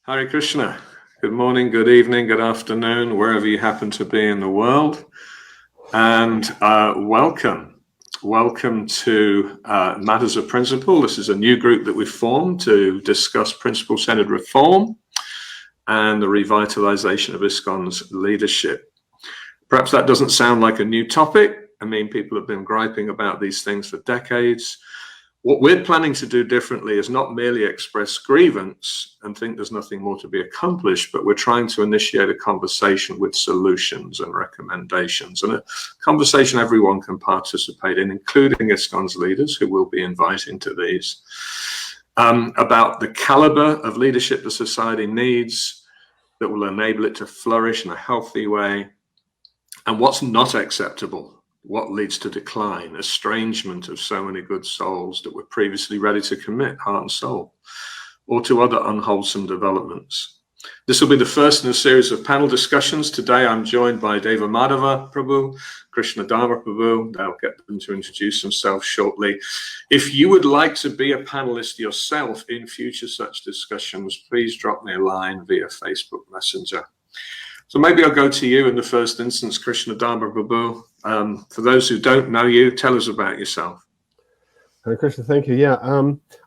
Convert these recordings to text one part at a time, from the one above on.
Hare Krishna. Good morning, good evening, good afternoon, wherever you happen to be in the world. And welcome. Welcome to Matters of Principle. This is a new group that we've formed to discuss principle-centered reform and the revitalization of ISKCON's leadership. Perhaps that doesn't sound like a new topic. I mean, people have been griping about these things for decades. What we're planning to do differently is not merely express grievance and think there's nothing more to be accomplished, but we're trying to initiate a conversation with solutions and recommendations, and a conversation everyone can participate in, including ISKCON's leaders, who will be inviting to these, about the caliber of leadership the society needs that will enable it to flourish in a healthy way, and what's not acceptable. What leads to decline, estrangement of so many good souls that were previously ready to commit heart and soul, or to other unwholesome developments. This will be the first in a series of panel discussions. Today I'm joined by Deva Madhava Prabhu, Krishna Dharma Prabhu. I'll get them to introduce themselves shortly. If you would like to be a panelist yourself in future such discussions, please drop me a line via Facebook Messenger. So maybe I'll go to you in the first instance, Krishna Dharma Prabhu. For those who don't know you, tell us about yourself. Hare Krishna, thank you. Yeah,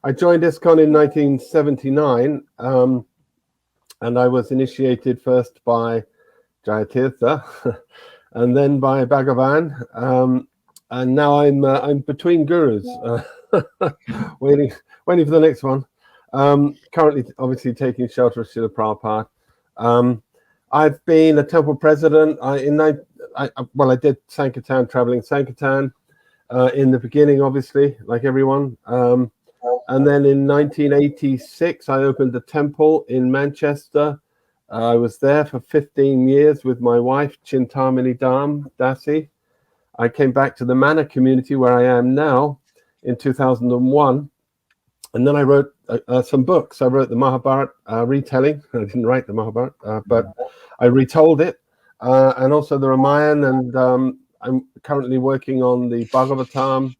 I joined ISKCON in 1979, and I was initiated first by Jayatirtha, and then by Bhagavan, and now I'm between gurus, waiting for the next one. Currently, obviously, taking shelter of Srila Prabhupada. I've been a temple president. I did Sankirtan, traveling Sankirtan in the beginning, obviously, like everyone. And then in 1986, I opened a temple in Manchester. I was there for 15 years with my wife, Chintamani Dasi. I came back to the Manor community where I am now in 2001. And then I wrote some books. I wrote the Mahabharata retelling. I didn't write the Mahabharata, but I retold it, and also the Ramayana. And I'm currently working on the Bhagavatam.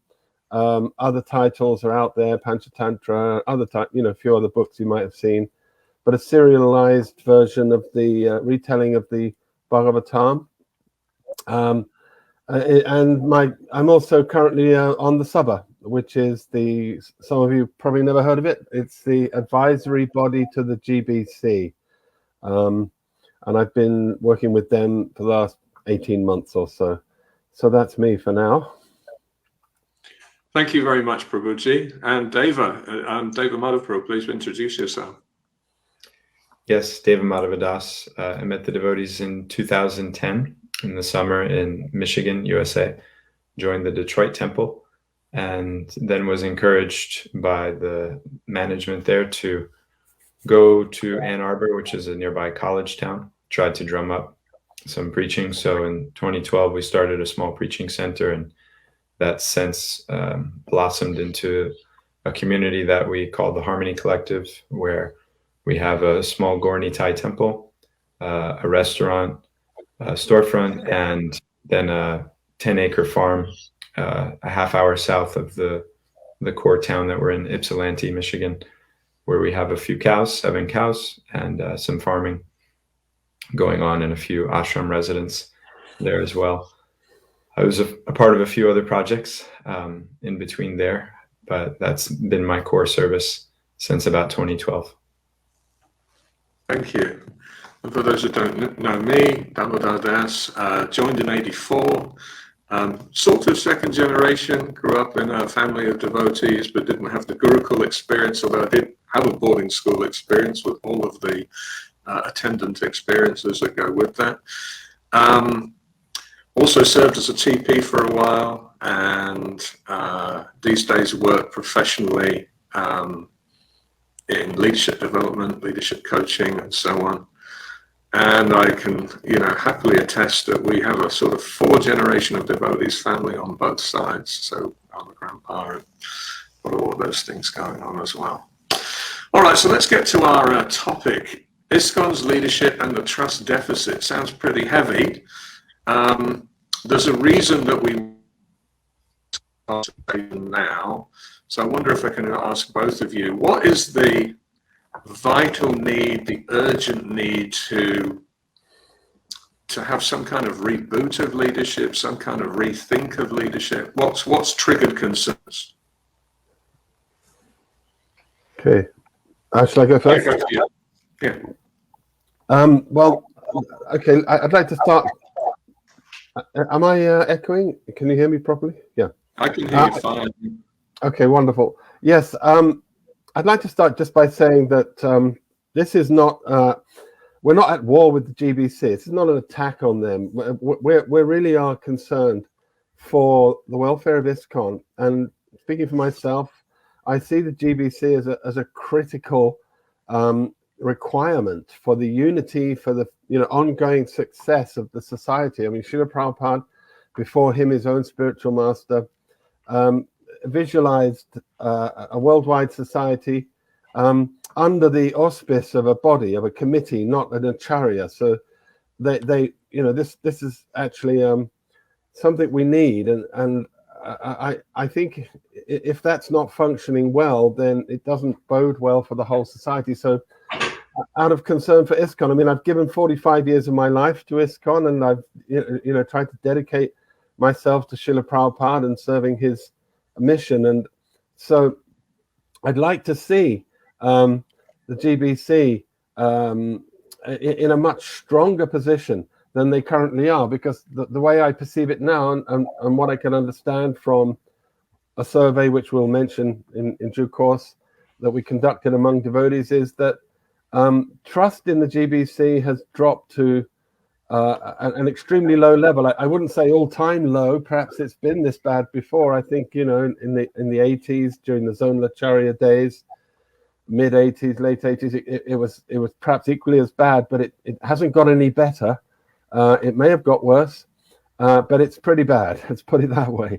Other titles are out there, Panchatantra, a few other books you might have seen, but a serialized version of the retelling of the Bhagavatam. And I'm also currently on the Sabha, which is some of you probably never heard of it. It's the advisory body to the GBC. And I've been working with them for the last 18 months or so. So that's me for now. Thank you very much, Prabhuji. And Deva Madhava, please introduce yourself. Yes, Deva Madhava Das. I met the devotees in 2010 in the summer in Michigan, USA. Joined the Detroit temple, and then was encouraged by the management there to go to Ann Arbor, which is a nearby college town. Tried to drum up some preaching. So in 2012, we started a small preaching center, and that since blossomed into a community that we call the Harmony Collective, where we have a small Gaur Nitai temple, a restaurant, a storefront, and then a 10-acre farm a half hour south of the core town that we're in, Ypsilanti, Michigan, where we have a few cows, 7 cows, and some farming going on, and a few ashram residents there as well. I was a part of a few other projects in between there, but that's been my core service since about 2012. Thank you. And for those who don't know me, Damodar Das, joined in '84. Sort of second generation, grew up in a family of devotees, but didn't have the Gurukul experience, although I did have a boarding school experience with all of the attendant experiences that go with that. Also served as a TP for a while, and these days work professionally in leadership development, leadership coaching, and so on. And I can, happily attest that we have a sort of 4-generation of devotees family on both sides. So I'm a grandpa and got all of those things going on as well. All right, so let's get to our topic. ISKCON's leadership and the trust deficit sounds pretty heavy. There's a reason that we now. So I wonder if I can ask both of you, what is the vital need, the urgent need to have some kind of reboot of leadership, some kind of rethink of leadership? What's triggered concerns? Okay. Shall I go first? Yeah. Well, okay. I'd like to start. Am I echoing? Can you hear me properly? Yeah. I can hear you fine. Okay, wonderful. Yes. I'd like to start just by saying that this is not. We're not at war with the GBC. It's not an attack on them. We really are concerned for the welfare of ISKCON. And speaking for myself, I see the GBC as a critical requirement for the unity, for the ongoing success of the society. I mean, Srila Prabhupada, before him, his own spiritual master, visualized a worldwide society under the auspice of a body, of a committee, not an acharya. So they this is actually something we need, and I think if that's not functioning well, then it doesn't bode well for the whole society. So out of concern for ISKCON, I mean, I've given 45 years of my life to ISKCON, and I've tried to dedicate myself to Srila Prabhupada and serving his mission. And so I'd like to see the GBC in a much stronger position than they currently are, because the way I perceive it now, and what I can understand from a survey which we'll mention in due course that we conducted among devotees, is that trust in the GBC has dropped to an extremely low level. I wouldn't say all-time low. Perhaps it's been this bad before. I think in the 80s, during the Zonlacharya days, mid 80s, late 80s, it was perhaps equally as bad, but it hasn't got any better. It may have got worse, but it's pretty bad. Let's put it that way.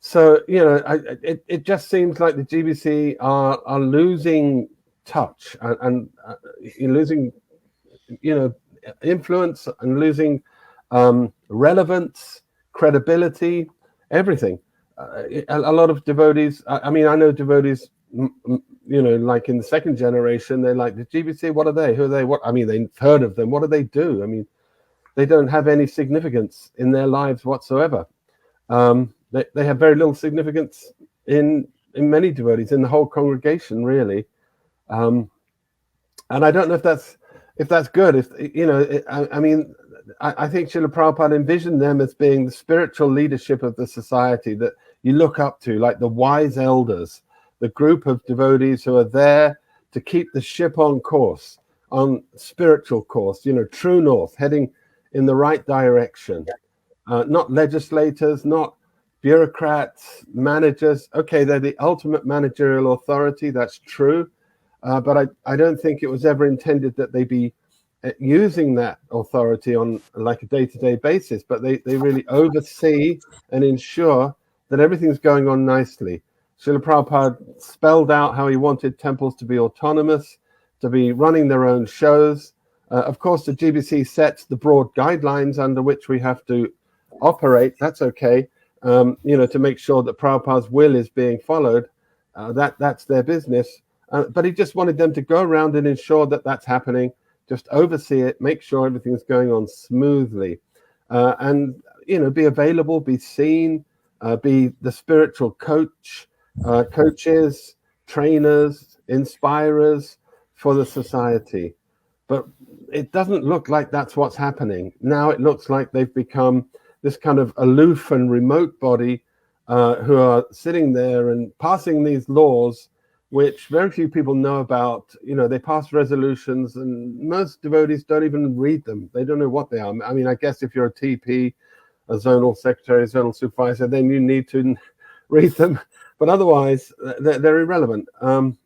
So it just seems like the GBC are losing touch and losing influence, and losing relevance, credibility, everything. A lot of devotees. I mean, I know devotees. Like in the second generation, they're like, the GBC, what are they? Who are they? What? I mean, they've heard of them. What do they do? I mean, they don't have any significance in their lives whatsoever. They have very little significance in many devotees, in the whole congregation, really. And I don't know if that's good. I think Srila Prabhupada envisioned them as being the spiritual leadership of the society that you look up to, like the wise elders, the group of devotees who are there to keep the ship on course, on spiritual course, true north, heading in the right direction. Not legislators, not bureaucrats, managers. Okay, they're the ultimate managerial authority, that's true. But I don't think it was ever intended that they be using that authority on like a day-to-day basis, but they really oversee and ensure that everything's going on nicely. Srila Prabhupada spelled out how he wanted temples to be autonomous, to be running their own shows. Of course, the GBC sets the broad guidelines under which we have to operate. That's okay, to make sure that Prabhupada's will is being followed. That's their business. But he just wanted them to go around and ensure that that's happening, just oversee it, make sure everything's going on smoothly, and be available, be seen, be the spiritual coach, coaches, trainers, inspirers for the society. But it doesn't look like that's what's happening. Now it looks like they've become this kind of aloof and remote body who are sitting there and passing these laws which very few people know about. They pass resolutions, and most devotees don't even read them. They don't know what they are. I mean, I guess if you're a TP, a zonal secretary, zonal supervisor, then you need to read them. But otherwise, they're irrelevant. So,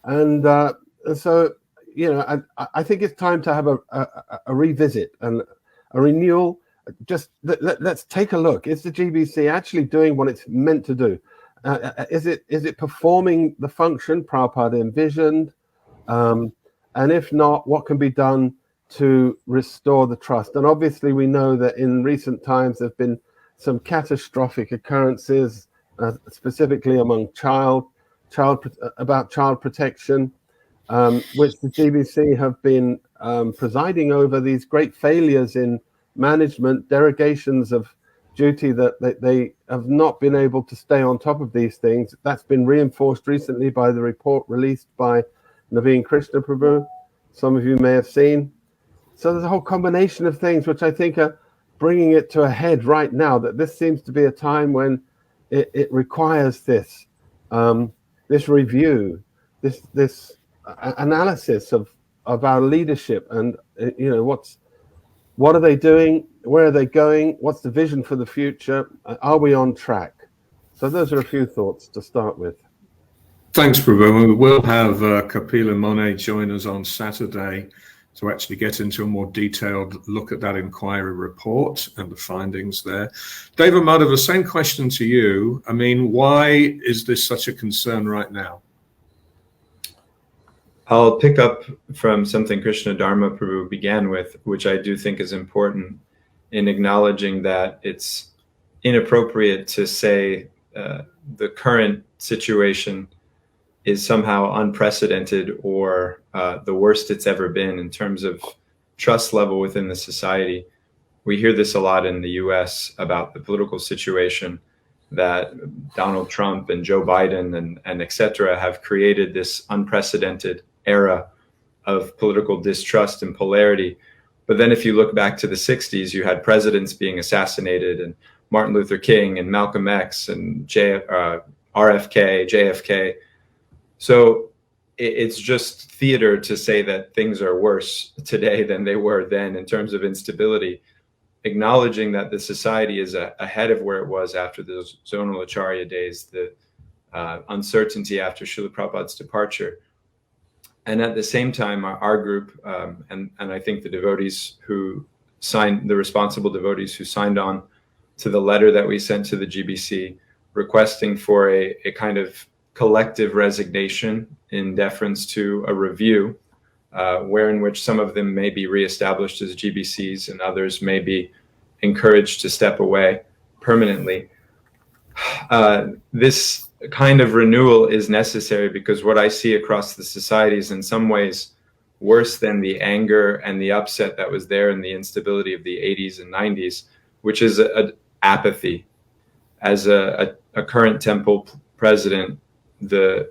I think it's time to have a revisit and a renewal. Just let's take a look. Is the GBC actually doing what it's meant to do? Is it performing the function Prabhupada envisioned? And if not, what can be done to restore the trust? And obviously, we know that in recent times there have been some catastrophic occurrences, specifically among child about child protection, which the GBC have been presiding over, these great failures in management, derogations of duty that they have not been able to stay on top of these things. That's been reinforced recently by the report released by Naveen Krishna Prabhu. Some of you may have seen. So there's a whole combination of things which I think are bringing it to a head right now, that this seems to be a time when it requires this review, this analysis of our leadership, and what are they doing, where are they going, what's the vision for the future, are we on track? So those are a few thoughts to start with. Thanks, Prabhu. We will have Kapila Monet join us on Saturday to actually get into a more detailed look at that inquiry report and the findings there. David Madhava, same question to you. I mean, why is this such a concern right now? I'll pick up from something Krishna Dharma Prabhu began with, which I do think is important, in acknowledging that it's inappropriate to say the current situation is somehow unprecedented or the worst it's ever been in terms of trust level within the society. We hear this a lot in the US about the political situation, that Donald Trump and Joe Biden and et cetera have created this unprecedented era of political distrust and polarity. But then if you look back to the 60s, you had presidents being assassinated, and Martin Luther King and Malcolm X and RFK, JFK. So it's just theater to say that things are worse today than they were then in terms of instability, acknowledging that the society is ahead of where it was after the zonal acharya days, the uncertainty after Srila Prabhupada's departure. And at the same time, our group, and I think the devotees who signed, the responsible devotees who signed on to the letter that we sent to the GBC, requesting for a kind of collective resignation in deference to a review, in which some of them may be reestablished as GBCs and others may be encouraged to step away permanently. This kind of renewal is necessary because what I see across the society is in some ways worse than the anger and the upset that was there in the instability of the 80s and 90s, which is apathy. As a current temple president, the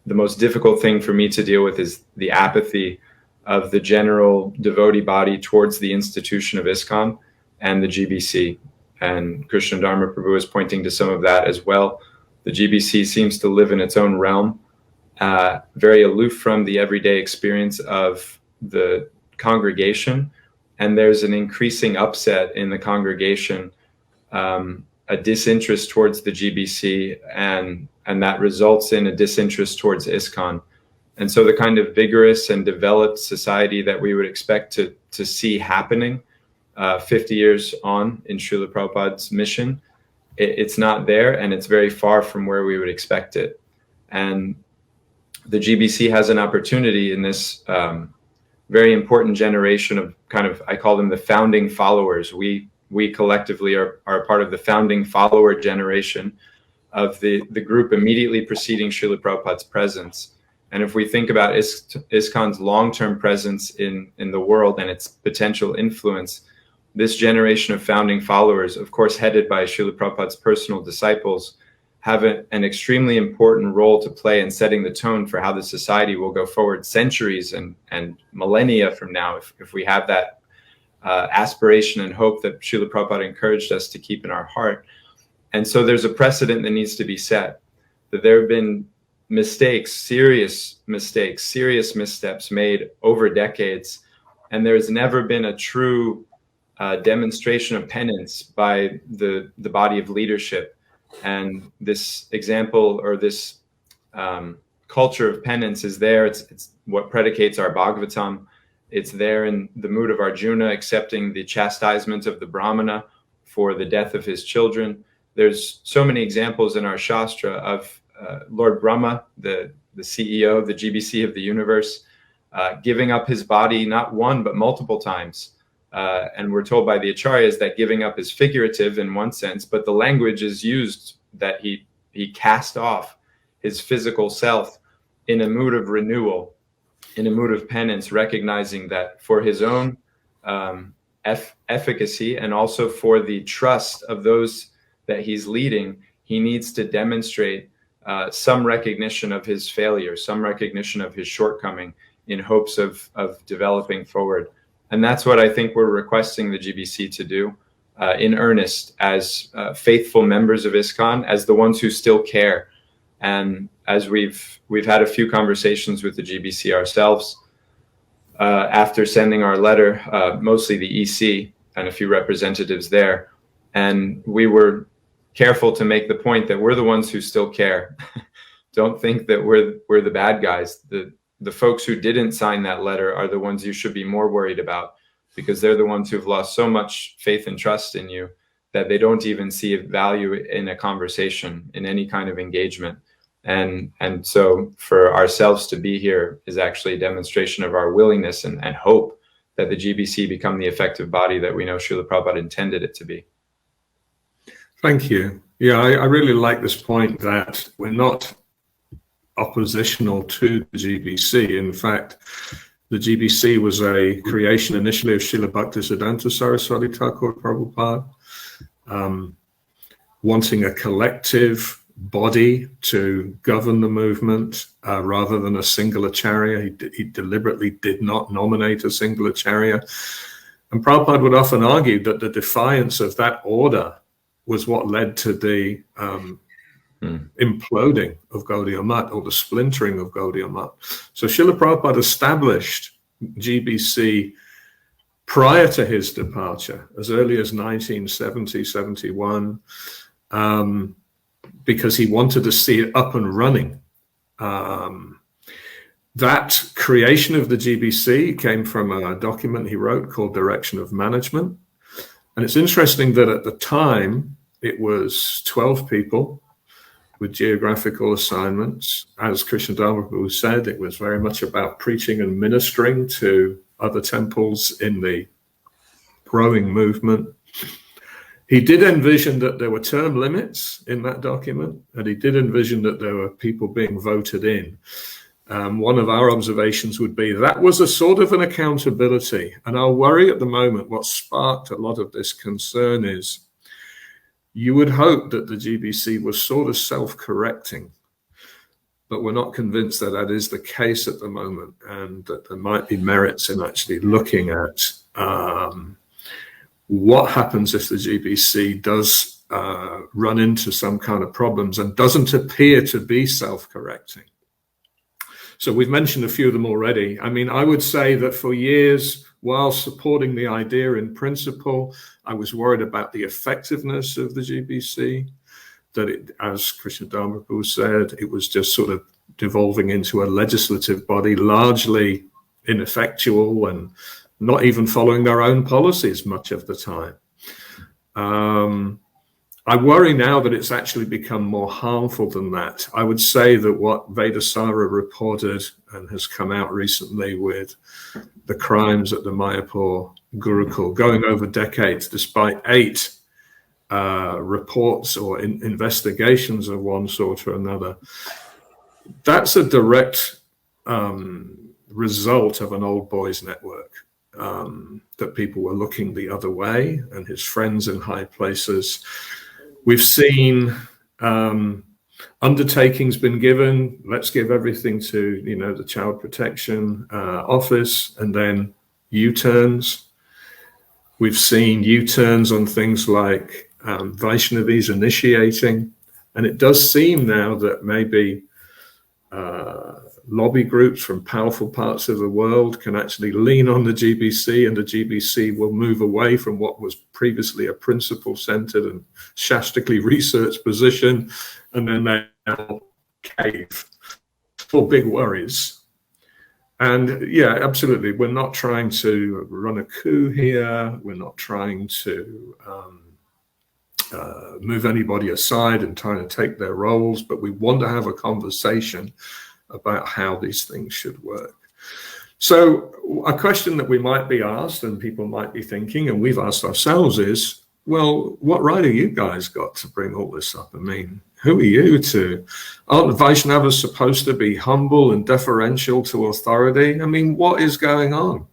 most difficult thing for me to deal with is the apathy of the general devotee body towards the institution of ISKCON and the GBC. And Krishna Dharma Prabhu is pointing to some of that as well. The GBC seems to live in its own realm, very aloof from the everyday experience of the congregation. And there's an increasing upset in the congregation, a disinterest towards the GBC, and that results in a disinterest towards ISKCON. And so the kind of vigorous and developed society that we would expect to see happening 50 years on in Srila Prabhupada's mission, it's not there, and it's very far from where we would expect it. And the GBC has an opportunity in this very important generation of kind of, I call them the founding followers. We collectively are part of the founding follower generation of the group immediately preceding Srila Prabhupada's presence. And if we think about ISKCON's long-term presence in the world and its potential influence, this generation of founding followers, of course headed by Srila Prabhupada's personal disciples, have an extremely important role to play in setting the tone for how the society will go forward centuries and millennia from now, if we have that aspiration and hope that Srila Prabhupada encouraged us to keep in our heart. And so there's a precedent that needs to be set, that there have been mistakes, serious missteps made over decades, and there's never been a true demonstration of penance by the body of leadership. And this example, or this culture of penance, is there. It's what predicates our Bhagavatam. It's there in the mood of Arjuna accepting the chastisement of the Brahmana for the death of his children. There's so many examples in our Shastra of Lord Brahma, the CEO of the GBC of the universe, giving up his body not one but multiple times. And we're told by the Acharyas that giving up is figurative in one sense, but the language is used that he cast off his physical self in a mood of renewal, in a mood of penance, recognizing that for his own efficacy and also for the trust of those that he's leading, he needs to demonstrate some recognition of his failure, some recognition of his shortcoming in hopes of developing forward. And that's what I think we're requesting the GBC to do in earnest as faithful members of ISKCON, as the ones who still care. And as we've had a few conversations with the GBC ourselves after sending our letter, mostly the EC and a few representatives there. And we were careful to make the point that we're the ones who still care. Don't think that we're the bad guys. The folks who didn't sign that letter are the ones you should be more worried about, because they're the ones who've lost so much faith and trust in you that they don't even see value in a conversation, in any kind of engagement. And so for ourselves to be here is actually a demonstration of our willingness and hope that the GBC become the effective body that we know Srila Prabhupada intended it to be. Thank you. Yeah, I really like this point that we're not oppositional to the GBC. In fact, the GBC was a creation initially of Srila Bhaktivedanta Saraswati Thakur Prabhupada, wanting a collective body to govern the movement rather than a single acharya. He deliberately did not nominate a single acharya. And Prabhupada would often argue that the defiance of that order was what led to the imploding of Gaudiya Math, or the splintering of Gaudiya Math. So Srila Prabhupada established GBC prior to his departure, as early as 1970, 71, because he wanted to see it up and running. That creation of the GBC came from a document he wrote called Direction of Management. And it's interesting that at the time, it was 12 people with geographical assignments. As Krishna Prabhu said, it was very much about preaching and ministering to other temples in the growing movement. He did envision that there were term limits in that document, and he did envision that there were people being voted in. One of our observations would be that was a sort of an accountability. And our worry at the moment, what sparked a lot of this concern is, you would hope that the GBC was sort of self-correcting, but we're not convinced that that is the case at the moment, and that there might be merits in actually looking at what happens if the GBC does run into some kind of problems and doesn't appear to be self-correcting. So we've mentioned a few of them already. I mean, I would say that for years, while supporting the idea in principle, I was worried about the effectiveness of the GBC, that it, as Krishna Prabhu said, it was just sort of devolving into a legislative body, largely ineffectual and not even following their own policies much of the time. I worry now that it's actually become more harmful than that. I would say that what Vedasara reported and has come out recently with the crimes at the Mayapur Gurukul, going over decades, despite 8 reports or investigations of one sort or another, that's a direct result of an old boys network, that people were looking the other way, and his friends in high places. We've seen undertakings been given. Let's give everything to, the Child Protection Office, and then U-turns. We've seen U-turns on things like Vaishnavis initiating, and it does seem now that maybe lobby groups from powerful parts of the world can actually lean on the GBC, and the GBC will move away from what was previously a principle-centered and shastically researched position, and then they'll cave for big worries. And yeah, absolutely, we're not trying to run a coup here. We're not trying to move anybody aside and trying to take their roles, but we want to have a conversation about how these things should work. So a question that we might be asked, and people might be thinking, and we've asked ourselves, is, well, what right have you guys got to bring all this up? I mean, Who are you to? Aren't Vaishnavas supposed to be humble and deferential to authority? I mean, what is going on?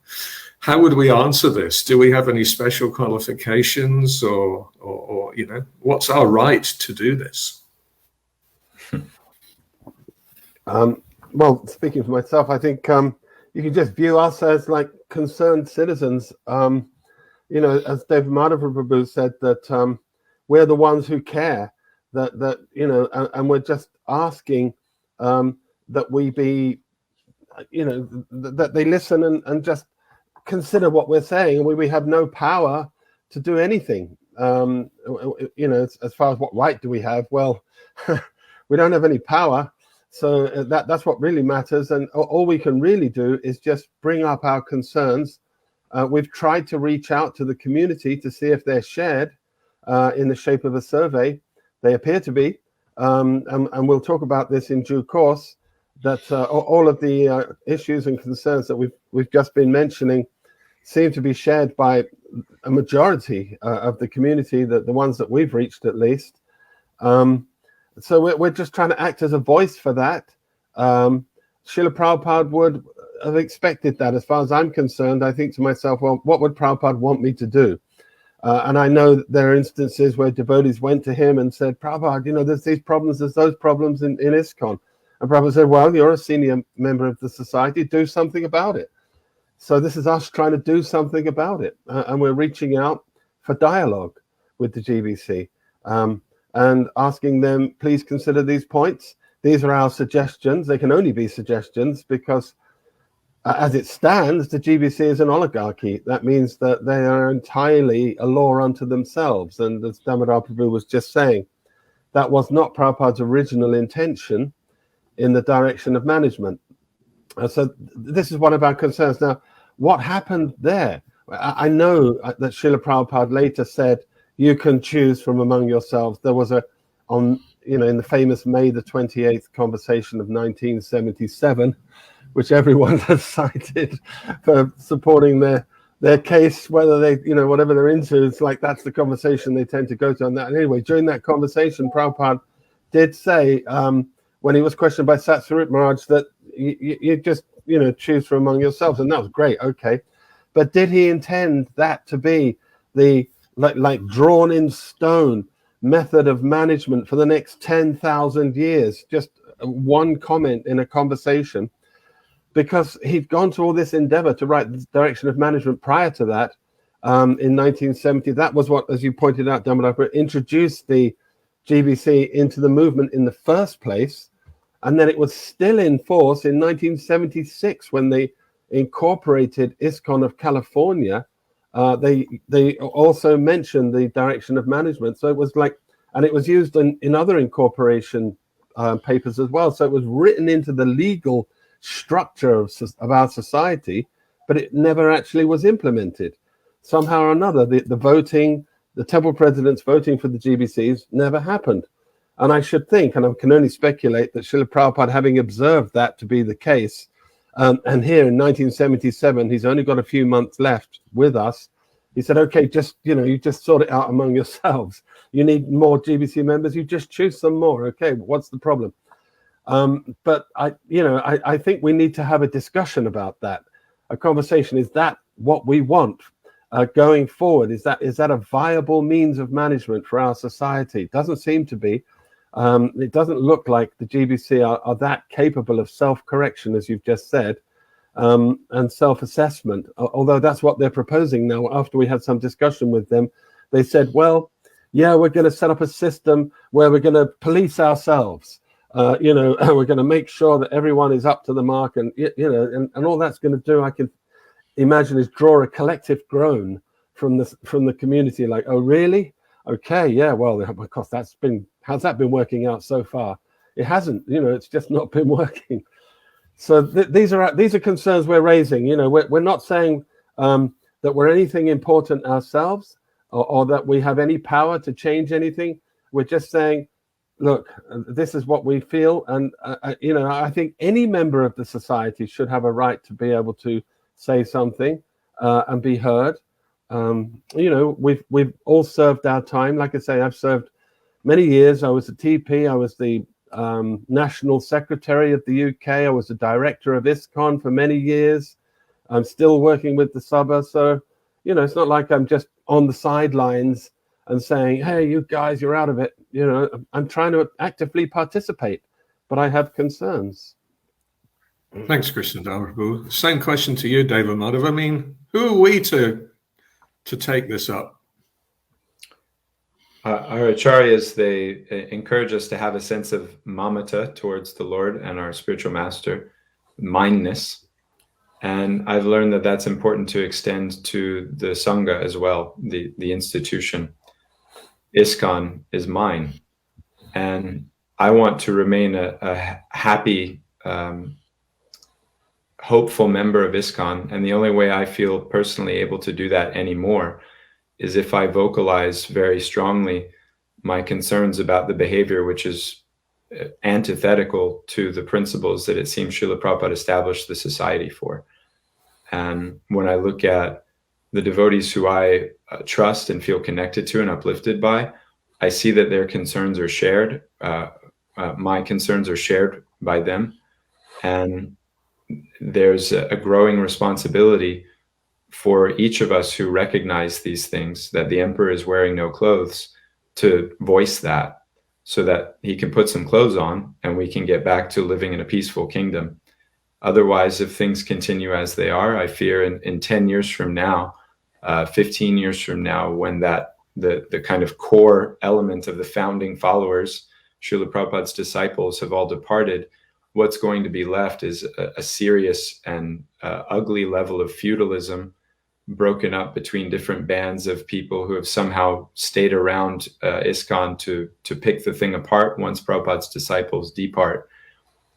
How would we answer this? Do we have any special qualifications, or you know, what's our right to do this? Well, speaking for myself, I think you can just view us as like concerned citizens. You know, as David Madhava Prabhu said, that we're the ones who care. That you know, and we're just asking that we be, you know, that they listen and just consider what we're saying. And we have no power to do anything. You know, as far as what right do we have? Well, we don't have any power. So that's what really matters. And all we can really do is just bring up our concerns. We've tried to reach out to the community to see if they're shared in the shape of a survey. They appear to be. And we'll talk about this in due course, that all of the issues and concerns that we've just been mentioning seem to be shared by a majority of the community, the ones that we've reached at least. So we're just trying to act as a voice for that. Srila Prabhupada would have expected that. As far as I'm concerned, I think to myself, well, what would Prabhupada want me to do? And I know that there are instances where devotees went to him and said, Prabhupada, you know, there's these problems, there's those problems in ISKCON. And Prabhupada said, well, you're a senior member of the society, do something about it. So this is us trying to do something about it. And we're reaching out for dialogue with the GBC. And asking them, please consider these points. These are our suggestions. They can only be suggestions because as it stands, the GBC is an oligarchy. That means that they are entirely a law unto themselves. And as Damodar Prabhu was just saying, that was not Prabhupada's original intention in the direction of management. So this is one of our concerns. Now, what happened there? I know that Srila Prabhupada later said, you can choose from among yourselves. There was in the famous May the 28th conversation of 1977, which everyone has cited for supporting their case, whether they, you know, whatever they're into, it's like that's the conversation they tend to go to on that. And anyway, during that conversation, Prabhupada did say, when he was questioned by Satsvarup Maharaj, that you just, you know, choose from among yourselves. And that was great, okay. But did he intend that to be the like drawn in stone method of management for the next 10,000 years? Just one comment in a conversation, because he'd gone to all this endeavor to write the direction of management prior to that. In 1970, that was what, as you pointed out, Damodar, introduced the GBC into the movement in the first place. And then it was still in force in 1976 when they incorporated ISKCON of California. They also mentioned the direction of management. So it was like, and it was used in other incorporation papers as well. So it was written into the legal structure of our society, but it never actually was implemented. Somehow or another, the voting, the temple presidents voting for the GBCs never happened. And I should think, and I can only speculate, that Srila Prabhupada, having observed that to be the case, and here in 1977, he's only got a few months left with us. He said, okay, just, you know, you just sort it out among yourselves. You need more GBC members, you just choose some more. Okay, what's the problem? But I think we need to have a discussion about that. A conversation, is that what we want going forward? Is that a viable means of management for our society? It doesn't seem to be. It doesn't look like the GBC are that capable of self-correction, as you've just said, and self-assessment, although that's what they're proposing now. After we had some discussion with them, they said, well, yeah, we're going to set up a system where we're going to police ourselves. We're going to make sure that everyone is up to the mark, and and all that's going to do, I can imagine, is draw a collective groan from the community, like, oh really? Okay, yeah, well, of course, how's that been working out so far? It hasn't, it's just not been working. So these are concerns we're raising. We're not saying that we're anything important ourselves, or that we have any power to change anything. We're just saying, look, this is what we feel, and I think any member of the society should have a right to be able to say something and be heard. We've all served our time. Like I say, I've served many years. I was a TP. I was the National Secretary of the UK. I was the director of ISKCON for many years. I'm still working with the Sabha. So, you know, it's not like I'm just on the sidelines and saying, hey, you guys, you're out of it. You know, I'm trying to actively participate, but I have concerns. Thanks, Krishna Prabhu. Same question to you, Deva Madhav. I mean, who are we to take this up? Our acharyas, they encourage us to have a sense of mamata towards the Lord and our spiritual master, mindness. And I've learned that that's important to extend to the Sangha as well, the institution. ISKCON is mine. And I want to remain a happy, hopeful member of ISKCON. And the only way I feel personally able to do that anymore is if I vocalize very strongly my concerns about the behavior which is antithetical to the principles that it seems Srila Prabhupada established the society for. And when I look at the devotees who I trust and feel connected to and uplifted by, I see that their concerns are shared. My concerns are shared by them. And there's a growing responsibility for each of us who recognize these things, that the emperor is wearing no clothes, to voice that so that he can put some clothes on and we can get back to living in a peaceful kingdom. Otherwise, if things continue as they are, I fear in 10 years from now, 15 years from now, when the kind of core element of the founding followers, Srila Prabhupada's disciples, have all departed, what's going to be left is a serious and ugly level of feudalism, broken up between different bands of people who have somehow stayed around ISKCON to pick the thing apart once Prabhupada's disciples depart.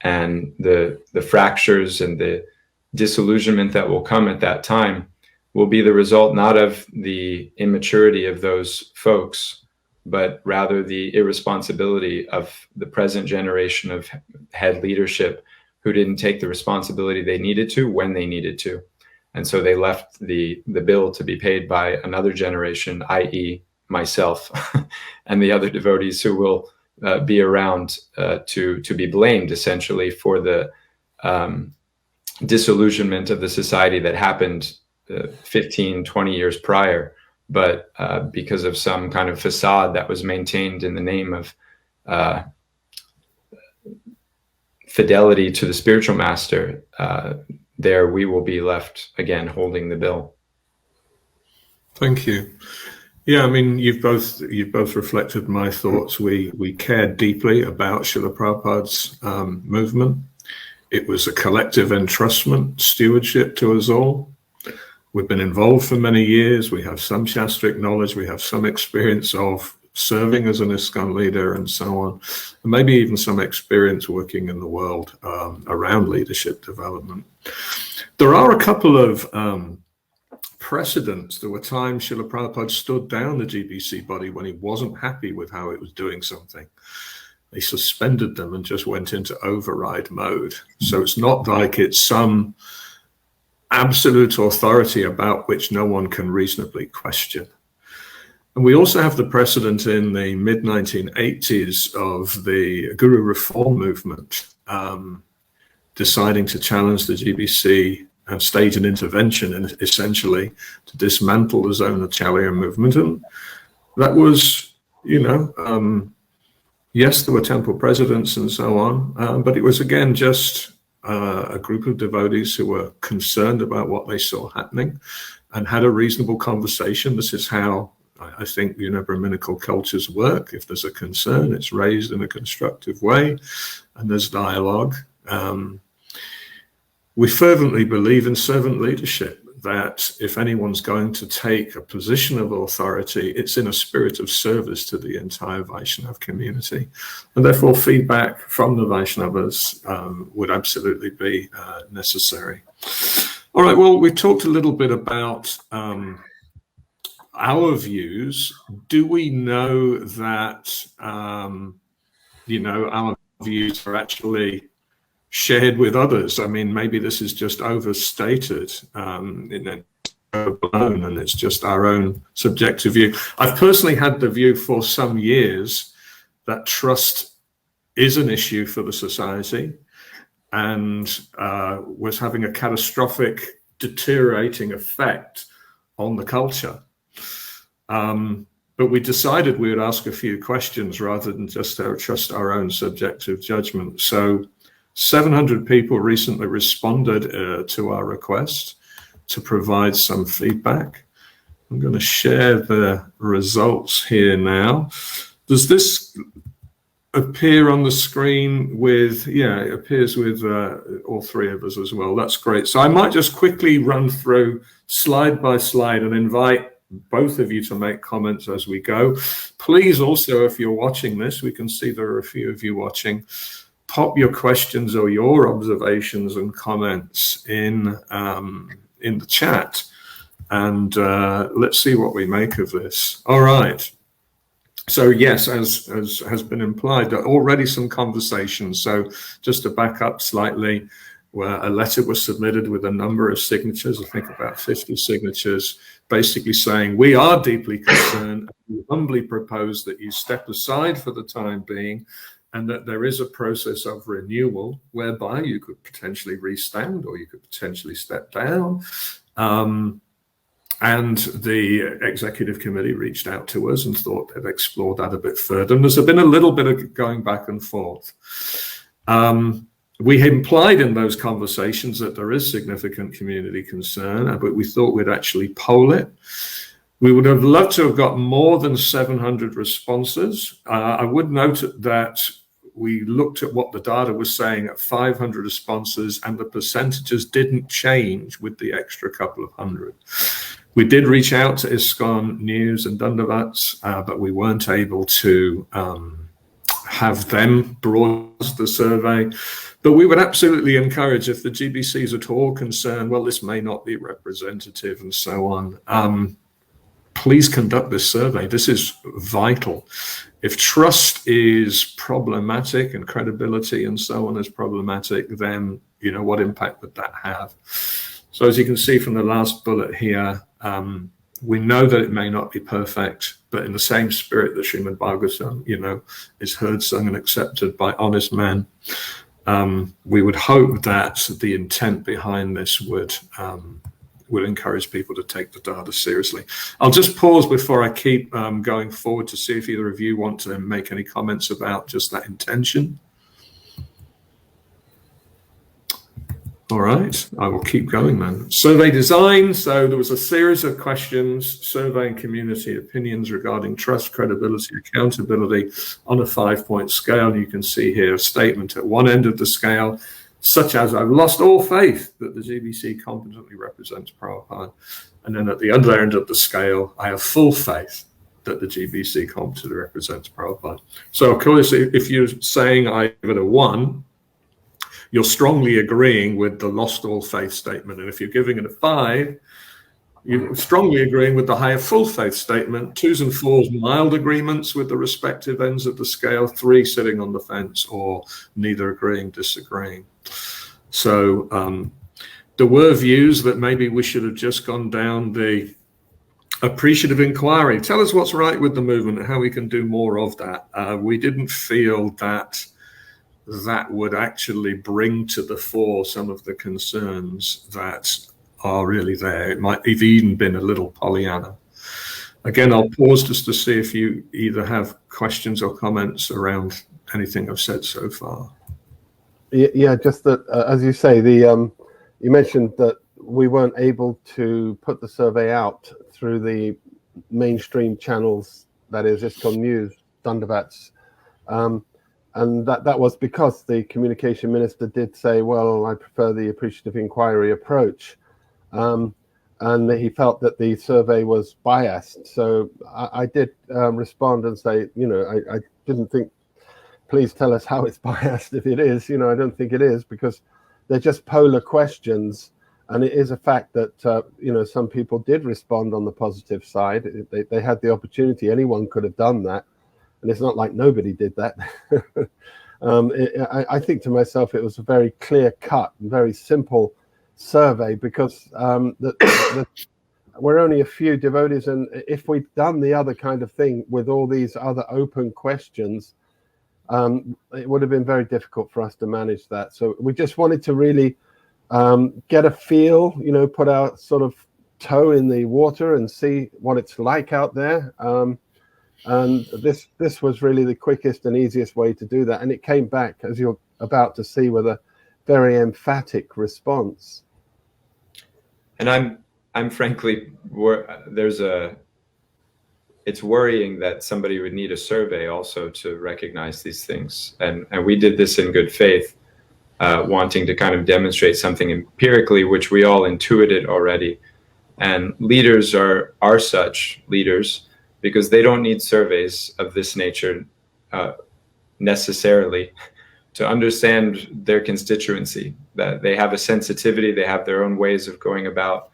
And the fractures and the disillusionment that will come at that time will be the result not of the immaturity of those folks, but rather the irresponsibility of the present generation of head leadership who didn't take the responsibility they needed to when they needed to. And so they left the bill to be paid by another generation, i.e. myself and the other devotees who will be around to be blamed essentially for the disillusionment of the society that happened 15, 20 years prior. But because of some kind of facade that was maintained in the name of fidelity to the spiritual master, there we will be left again holding the bill. Thank you. Yeah, I mean, you've both reflected my thoughts. We cared deeply about Srila Prabhupada's movement. It was a collective entrustment, stewardship to us all. We've been involved for many years. We have some Shastric knowledge. We have some experience of serving as an ISKCON leader and so on, and maybe even some experience working in the world around leadership development. There are a couple of precedents. There were times Srila Prabhupada stood down the GBC body when he wasn't happy with how it was doing something. He suspended them and just went into override mode. So it's not like it's some absolute authority about which no one can reasonably question. And we also have the precedent in the mid-1980s of the Guru Reform movement deciding to challenge the GBC and stage an intervention and essentially to dismantle the Zonacharya movement. And that was, yes, there were temple presidents and so on, but it was again just a group of devotees who were concerned about what they saw happening and had a reasonable conversation. This is how I think, Brahminical cultures work. If there's a concern, it's raised in a constructive way, and there's dialogue. We fervently believe in servant leadership, that if anyone's going to take a position of authority, it's in a spirit of service to the entire Vaishnava community. And therefore, feedback from the Vaishnavas would absolutely be necessary. All right, well, we talked a little bit about our views. Do we know that, our views are actually shared with others? I mean, maybe this is just overstated, overblown, and it's just our own subjective view. I've personally had the view for some years that trust is an issue for the society and was having a catastrophic deteriorating effect on the culture. But we decided we would ask a few questions rather than just trust our own subjective judgment. So 700 people recently responded to our request to provide some feedback. I'm going to share the results here now. Does this appear on the screen with, yeah, it appears with all three of us as well. That's great. So I might just quickly run through slide by slide and invite both of you to make comments as we go. Please also, if you're watching this, we can see there are a few of you watching, pop your questions or your observations and comments in the chat, and let's see what we make of this. All right. So yes, as has been implied, there are already some conversations. So just to back up slightly, where a letter was submitted with a number of signatures, I think about 50 signatures, basically saying we are deeply concerned and we humbly propose that you step aside for the time being, and that there is a process of renewal whereby you could potentially restand or you could potentially step down. And the executive committee reached out to us and thought they'd explore that a bit further. And there's been a little bit of going back and forth. We implied in those conversations that there is significant community concern, but we thought we'd actually poll it. We would have loved to have got more than 700 responses. I would note that we looked at what the data was saying at 500 responses, and the percentages didn't change with the extra couple of hundred. We did reach out to ISKCON News and Dandavats, but we weren't able to have them broadcast the survey. But we would absolutely encourage, if the GBC is at all concerned, well, this may not be representative and so on, please conduct this survey. This is vital. If trust is problematic and credibility and so on is problematic, then, you know, what impact would that have? So as you can see from the last bullet here, we know that it may not be perfect, but in the same spirit that Srimad Bhagavatam, you know, is heard, sung, and accepted by honest men, we would hope that the intent behind this would encourage people to take the data seriously. I'll just pause before I keep going forward to see if either of you want to make any comments about just that intention. All right, I will keep going then. Survey design. So there was a series of questions, surveying community opinions regarding trust, credibility, accountability on a 5-point scale. You can see here a statement at one end of the scale, such as, I've lost all faith that the GBC competently represents Prabhupada. And then at the other end of the scale, I have full faith that the GBC competently represents Prabhupada. So of course, if you're saying I give it a 1, you're strongly agreeing with the lost all faith statement. And if you're giving it a 5, you're strongly agreeing with the higher full faith statement. 2s and 4s, mild agreements with the respective ends of the scale. 3, sitting on the fence, or neither agreeing, disagreeing. So there were views that maybe we should have just gone down the appreciative inquiry. Tell us what's right with the movement and how we can do more of that. We didn't feel that that would actually bring to the fore some of the concerns that are really there. It might have even been a little Pollyanna. Again, I'll pause just to see if you either have questions or comments around anything I've said so far. Yeah, just that, as you say, you mentioned that we weren't able to put the survey out through the mainstream channels, that is ISKCON News, Dandavats, and that was because the communication minister did say, well, I prefer the appreciative inquiry approach. And he felt that the survey was biased. So I did respond and say, you know, I didn't think, please tell us how it's biased if it is. You know, I don't think it is, because they're just polar questions. And it is a fact that, you know, some people did respond on the positive side. They had the opportunity. Anyone could have done that. And it's not like nobody did that. I think to myself, it was a very clear cut and very simple survey, because we're only a few devotees. And if we'd done the other kind of thing with all these other open questions, it would have been very difficult for us to manage that. So we just wanted to really get a feel, put our sort of toe in the water and see what it's like out there. And this was really the quickest and easiest way to do that. And it came back, as you're about to see, with a very emphatic response. And I'm frankly, it's worrying that somebody would need a survey also to recognize these things. And we did this in good faith, wanting to kind of demonstrate something empirically, which we all intuited already. And leaders are such leaders because they don't need surveys of this nature necessarily to understand their constituency, that they have a sensitivity, they have their own ways of going about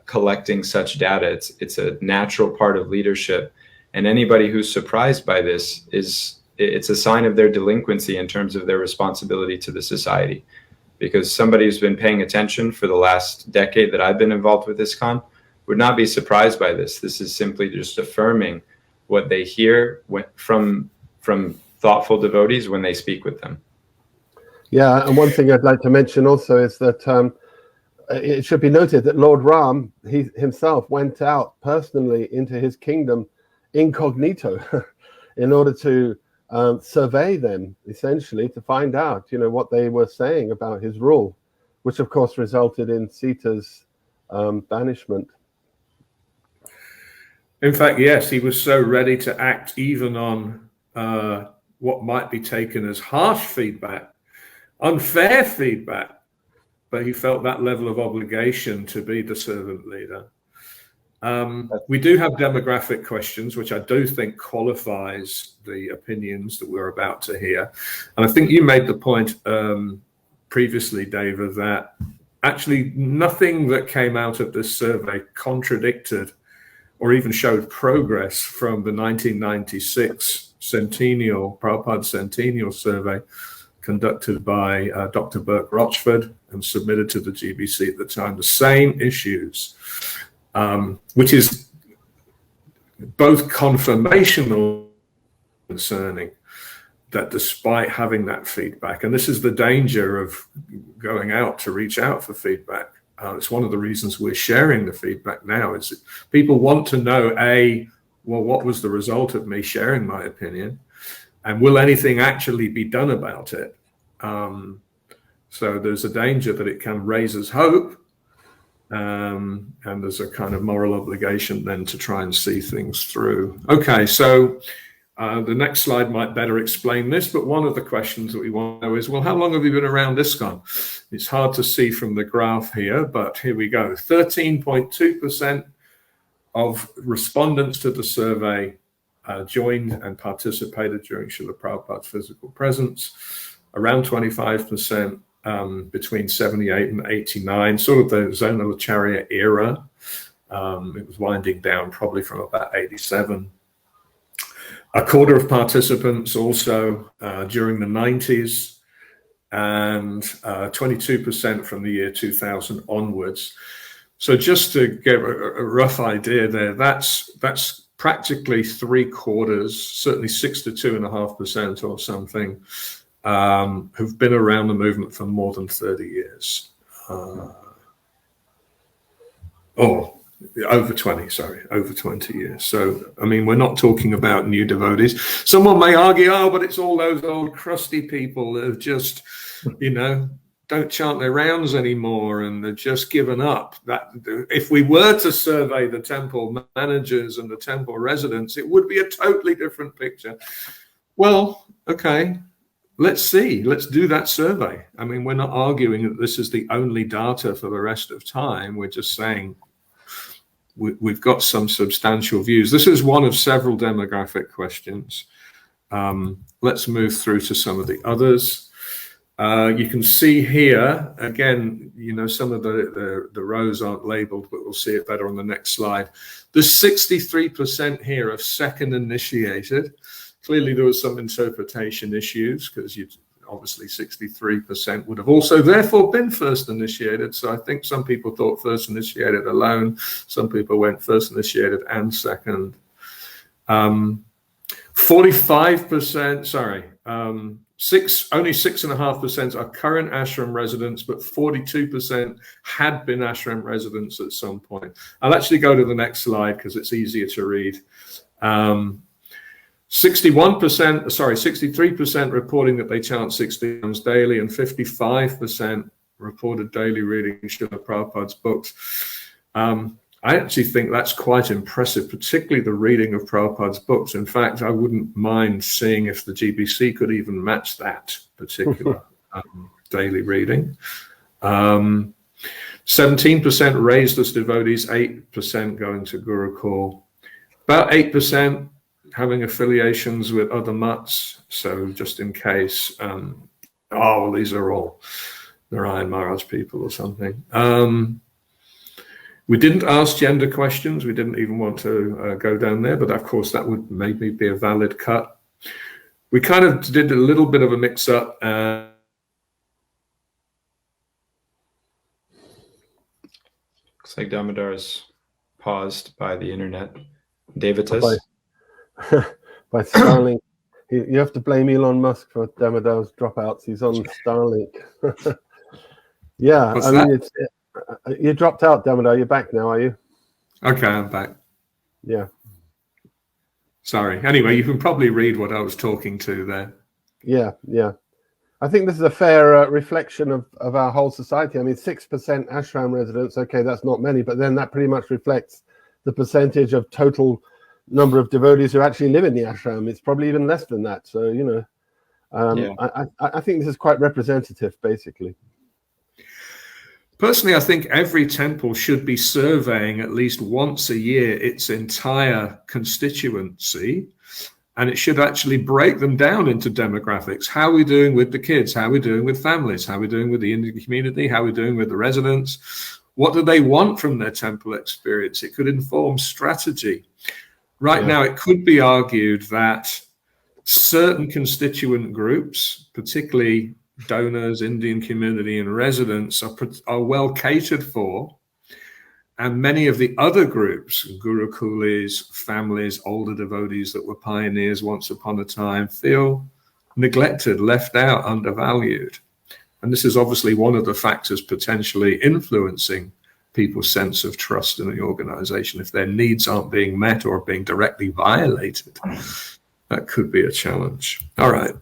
collecting such data. It's a natural part of leadership. And anybody who's surprised by this it's a sign of their delinquency in terms of their responsibility to the society. Because somebody who's been paying attention for the last decade that I've been involved with ISKCON would not be surprised by this. This is simply just affirming what they hear from thoughtful devotees when they speak with them. Yeah, and one thing I'd like to mention also is that it should be noted that Lord Ram, he himself went out personally into his kingdom incognito in order to survey them, essentially, to find out, what they were saying about his rule, which of course resulted in Sita's banishment. In fact, yes, he was so ready to act even on what might be taken as harsh feedback, unfair feedback, but he felt that level of obligation to be the servant leader. We do have demographic questions, which I do think qualifies the opinions that we're about to hear. And I think you made the point previously, David, that actually nothing that came out of this survey contradicted or even showed progress from the 1996 Prabhupada Centennial Survey conducted by Dr. Burke Rochford and submitted to the GBC at the time. The same issues, which is both confirmational and concerning, that despite having that feedback, and this is the danger of going out to reach out for feedback. It's one of the reasons we're sharing the feedback now, is that people want to know, what was the result of me sharing my opinion? And will anything actually be done about it? So there's a danger that it can raise us hope, and there's a kind of moral obligation then to try and see things through. Okay, so the next slide might better explain this, but one of the questions that we want to know is, well, how long have you been around ISKCON? It's hard to see from the graph here, but here we go. 13.2% of respondents to the survey joined and participated during Srila Prabhupada's physical presence, around 25% between 78 and 89, sort of the Zonal-acharya era. It was winding down probably from about 87. A quarter of participants also during the 90s, and 22% from the year 2000 onwards. So just to give a rough idea there, that's practically 3/4, certainly 6 to 2.5% or something, who've been around the movement for more than 30 years. Over 20 years. So, I mean, we're not talking about new devotees. Someone may argue, but it's all those old crusty people that have just, don't chant their rounds anymore and they've just given up. That if we were to survey the temple managers and the temple residents, it would be a totally different picture. Well, okay, let's see. Let's do that survey. I mean, we're not arguing that this is the only data for the rest of time. We're just saying we've got some substantial views. This is one of several demographic questions. Let's move through to some of the others. You can see here, again, some of the rows aren't labeled, but we'll see it better on the next slide. There's 63% here of second initiated. Clearly there was some interpretation issues, because obviously 63% would have also therefore been first initiated. So I think some people thought first initiated alone. Some people went first initiated and second. 45%, only 6.5% are current ashram residents, but 42% had been ashram residents at some point. I'll actually go to the next slide because it's easier to read. 63% reporting that they chant 60 times daily, and 55% reported daily reading Srila Prabhupada's books. I actually think that's quite impressive, particularly the reading of Prabhupada's books. In fact, I wouldn't mind seeing if the GBC could even match that particular daily reading. 17% raised as devotees, 8% going to Gurukul, about 8% having affiliations with other mutts. So just in case, these are all Narayan Maharaj people or something. We didn't ask gender questions. We didn't even want to go down there, but of course that would maybe be a valid cut. We kind of did a little bit of a mix-up. Looks like Damodar's paused by the internet. Devatas? By Starlink. You have to blame Elon Musk for Damodar's dropouts. He's on Starlink. Yeah, What's I that? mean, you dropped out, Damodar. You're back now, are you? Okay, I'm back. Yeah. Sorry. Anyway, you can probably read what I was talking to there. Yeah. I think this is a fair reflection of our whole society. I mean, 6% ashram residents. Okay, that's not many, but then that pretty much reflects the percentage of total number of devotees who actually live in the ashram. It's probably even less than that. So, I think this is quite representative, basically. Personally, I think every temple should be surveying at least once a year its entire constituency, and it should actually break them down into demographics. How are we doing with the kids? How are we doing with families? How are we doing with the Indian community? How are we doing with the residents? What do they want from their temple experience? It could inform strategy. Right now, it could be argued that certain constituent groups, particularly donors, Indian community, and residents, are well catered for, and many of the other groups, Gurukulis, families, older devotees that were pioneers once upon a time, feel neglected, left out, undervalued. And this is obviously one of the factors potentially influencing people's sense of trust in the organization. If their needs aren't being met or being directly violated, that could be a challenge. All right.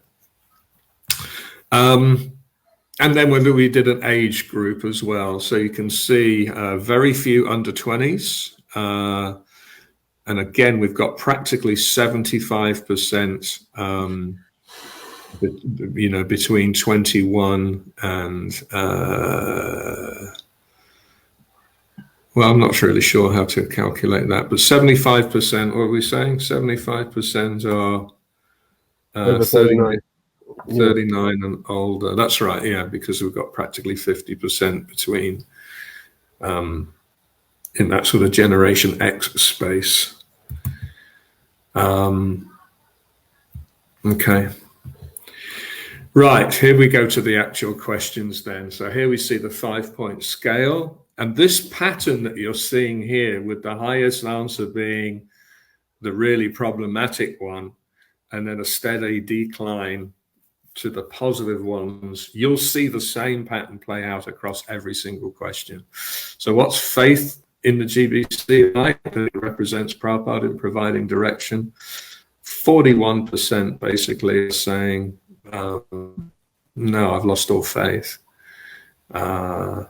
And then we did an age group as well. So you can see very few under 20s. And again, we've got practically 75%, between 21 and, I'm not really sure how to calculate that, but 75%, what are we saying? 75% are 39 and older. That's right, yeah, because we've got practically 50% between in that sort of Generation X space. Okay. Right, here we go to the actual questions then. So here we see the 5-point scale. And this pattern that you're seeing here, with the highest answer being the really problematic one, and then a steady decline to the positive ones, you'll see the same pattern play out across every single question. So what's faith in the GBC? It represents Prabhupada in providing direction. 41% basically is saying, no, I've lost all faith. And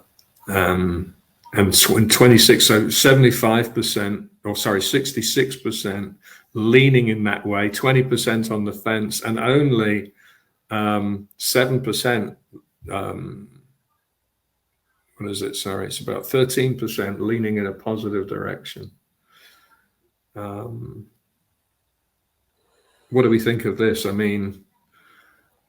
26, so 75%, 66% leaning in that way, 20% on the fence, and only 7%, what is it? Sorry, it's about 13% leaning in a positive direction. What do we think of this? I mean,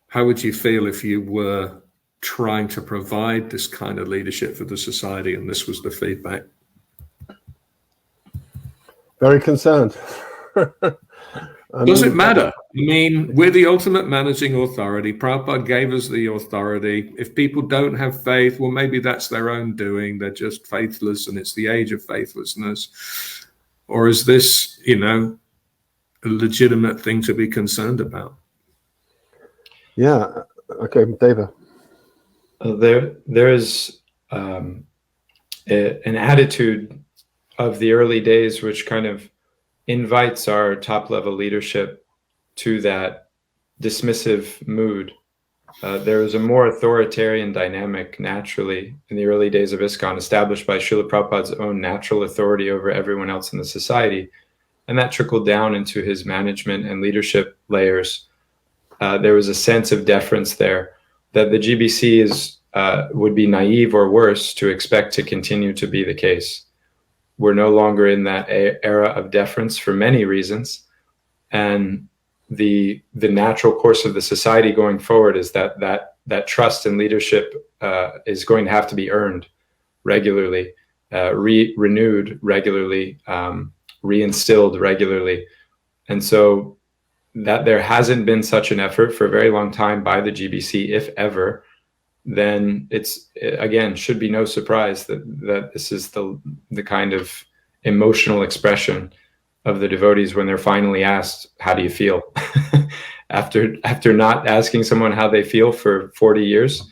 how would you feel if you were trying to provide this kind of leadership for the society and this was the feedback? Very concerned. Does it matter? I mean, we're the ultimate managing authority. Prabhupada gave us the authority. If people don't have faith, well, maybe that's their own doing. They're just faithless and it's the age of faithlessness. Or is this, a legitimate thing to be concerned about? Yeah. Okay, David. There is an attitude of the early days which kind of invites our top level leadership to that dismissive mood. There was a more authoritarian dynamic naturally in the early days of ISKCON, established by Srila Prabhupada's own natural authority over everyone else in the society. And that trickled down into his management and leadership layers. There was a sense of deference there that the GBC would be naive or worse to expect to continue to be the case. We're no longer in that era of deference for many reasons. And the natural course of the society going forward is that trust in leadership is going to have to be earned regularly, renewed regularly, reinstilled regularly. And so that there hasn't been such an effort for a very long time by the GBC, if ever, then it's, again, should be no surprise that this is the kind of emotional expression of the devotees when they're finally asked, how do you feel? After not asking someone how they feel for 40 years,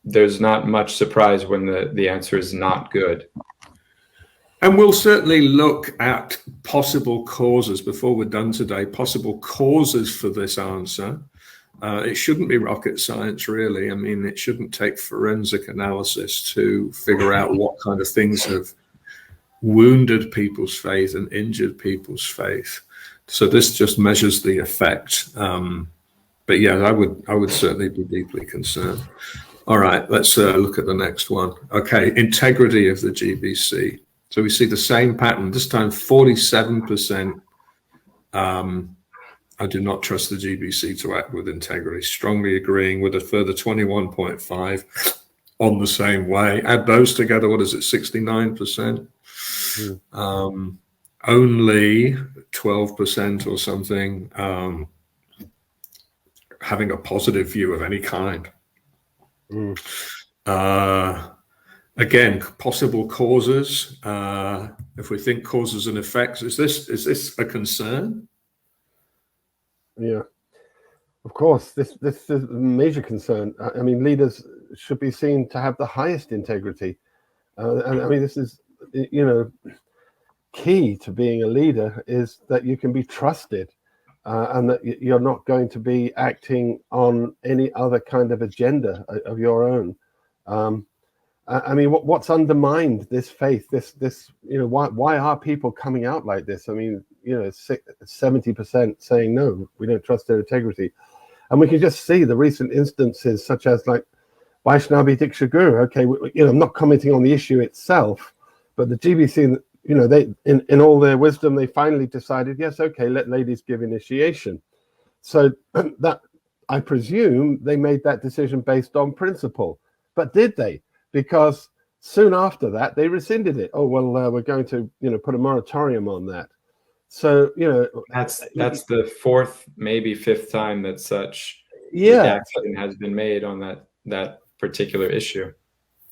there's not much surprise when the answer is not good. And we'll certainly look at possible causes before we're done today, possible causes for this answer. It shouldn't be rocket science, really. I mean, it shouldn't take forensic analysis to figure out what kind of things have wounded people's faith and injured people's faith. So this just measures the effect. But yeah, I would certainly be deeply concerned. All right, let's look at the next one. Okay, integrity of the GBC. So we see the same pattern, this time 47%. I do not trust the GBC to act with integrity, strongly agreeing with a further 21.5 on the same way. Add those together, what is it, 69%? Only 12% or something having a positive view of any kind. Again, possible causes. If we think causes and effects, is this a concern? Yeah, of course. This is a major concern. I mean, leaders should be seen to have the highest integrity, and I mean, this is, key to being a leader is that you can be trusted, and that you're not going to be acting on any other kind of agenda of your own. I mean, what's undermined this faith? This why are people coming out like this? I mean, 70% saying no, we don't trust their integrity, and we can just see the recent instances, such as like Vaishnava Diksha Guru. Okay, I'm not commenting on the issue itself, but the GBC, they in all their wisdom, they finally decided, yes, okay, let ladies give initiation. So that, I presume, they made that decision based on principle, but did they? Because soon after that, they rescinded it. Oh, well, we're going to, put a moratorium on that. So, that's the fourth, maybe fifth time that such redaction has been made on that particular issue.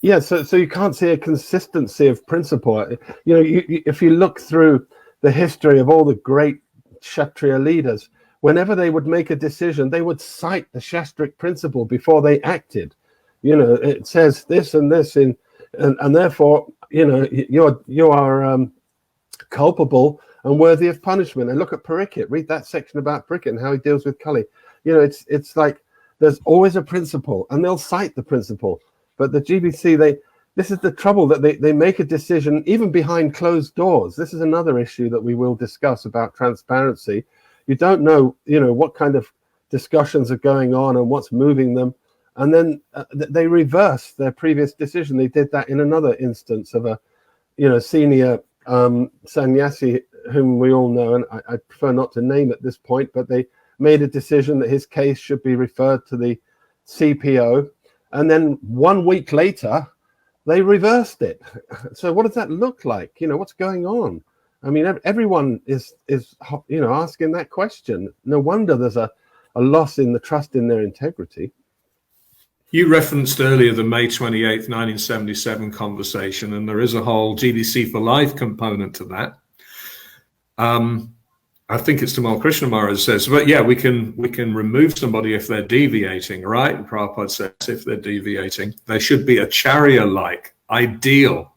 Yeah, so you can't see a consistency of principle. If you look through the history of all the great Kshatriya leaders, whenever they would make a decision, they would cite the Shastric principle before they acted. It says this and this and therefore, you are culpable and worthy of punishment. And look at Parikshit. Read that section about Parikshit and how he deals with Kali. It's like there's always a principle, and they'll cite the principle. But the GBC, this is the trouble, that they make a decision even behind closed doors. This is another issue that we will discuss about transparency. You don't know, what kind of discussions are going on and what's moving them. And then they reverse their previous decision. They did that in another instance of a, senior sannyasi whom we all know, and I prefer not to name at this point, but they made a decision that his case should be referred to the CPO. And then 1 week later, they reversed it. So what does that look like? What's going on? I mean, everyone is asking that question. No wonder there's a loss in the trust in their integrity. You referenced earlier the May 28th, 1977 conversation, and there is a whole GBC for Life component to that. I think it's Tamal Krishna Maharaj says, but yeah, we can remove somebody if they're deviating, right? And Prabhupada says if they're deviating, they should be acharya-like, ideal.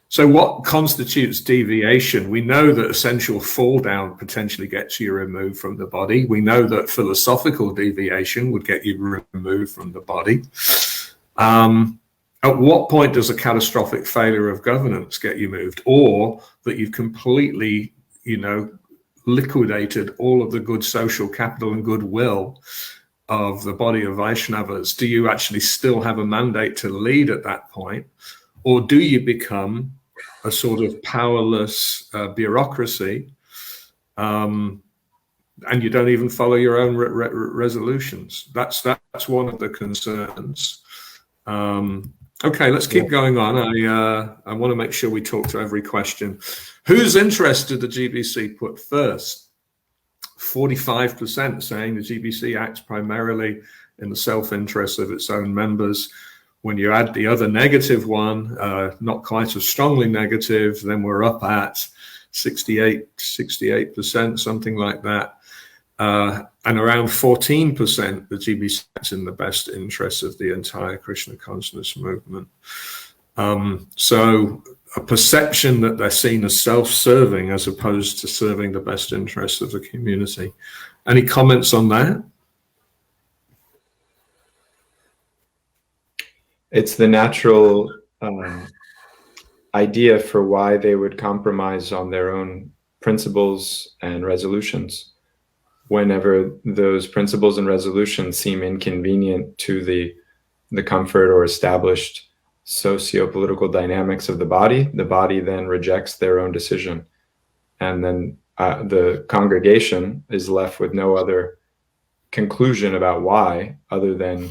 So what constitutes deviation? We know that essential fall down potentially gets you removed from the body. We know that philosophical deviation would get you removed from the body. At what point does a catastrophic failure of governance get you moved, or that you've completely, liquidated all of the good social capital and goodwill of the body of Vaishnavas? Do you actually still have a mandate to lead at that point, or do you become a sort of powerless bureaucracy, and you don't even follow your own resolutions? That's one of the concerns. Okay, let's keep going on. I want to make sure we talk to every question. Whose interest did the GBC put first? 45% saying the GBC acts primarily in the self-interest of its own members. When you add the other negative one, not quite as strongly negative, then we're up at 68%, something like that. And around 14%, the GBC acts in the best interests of the entire Krishna consciousness movement. So a perception that they're seen as self-serving as opposed to serving the best interests of the community. Any comments on that? It's the natural idea for why they would compromise on their own principles and resolutions whenever those principles and resolutions seem inconvenient to the comfort or established socio-political dynamics of the body then rejects their own decision. And then the congregation is left with no other conclusion about why, other than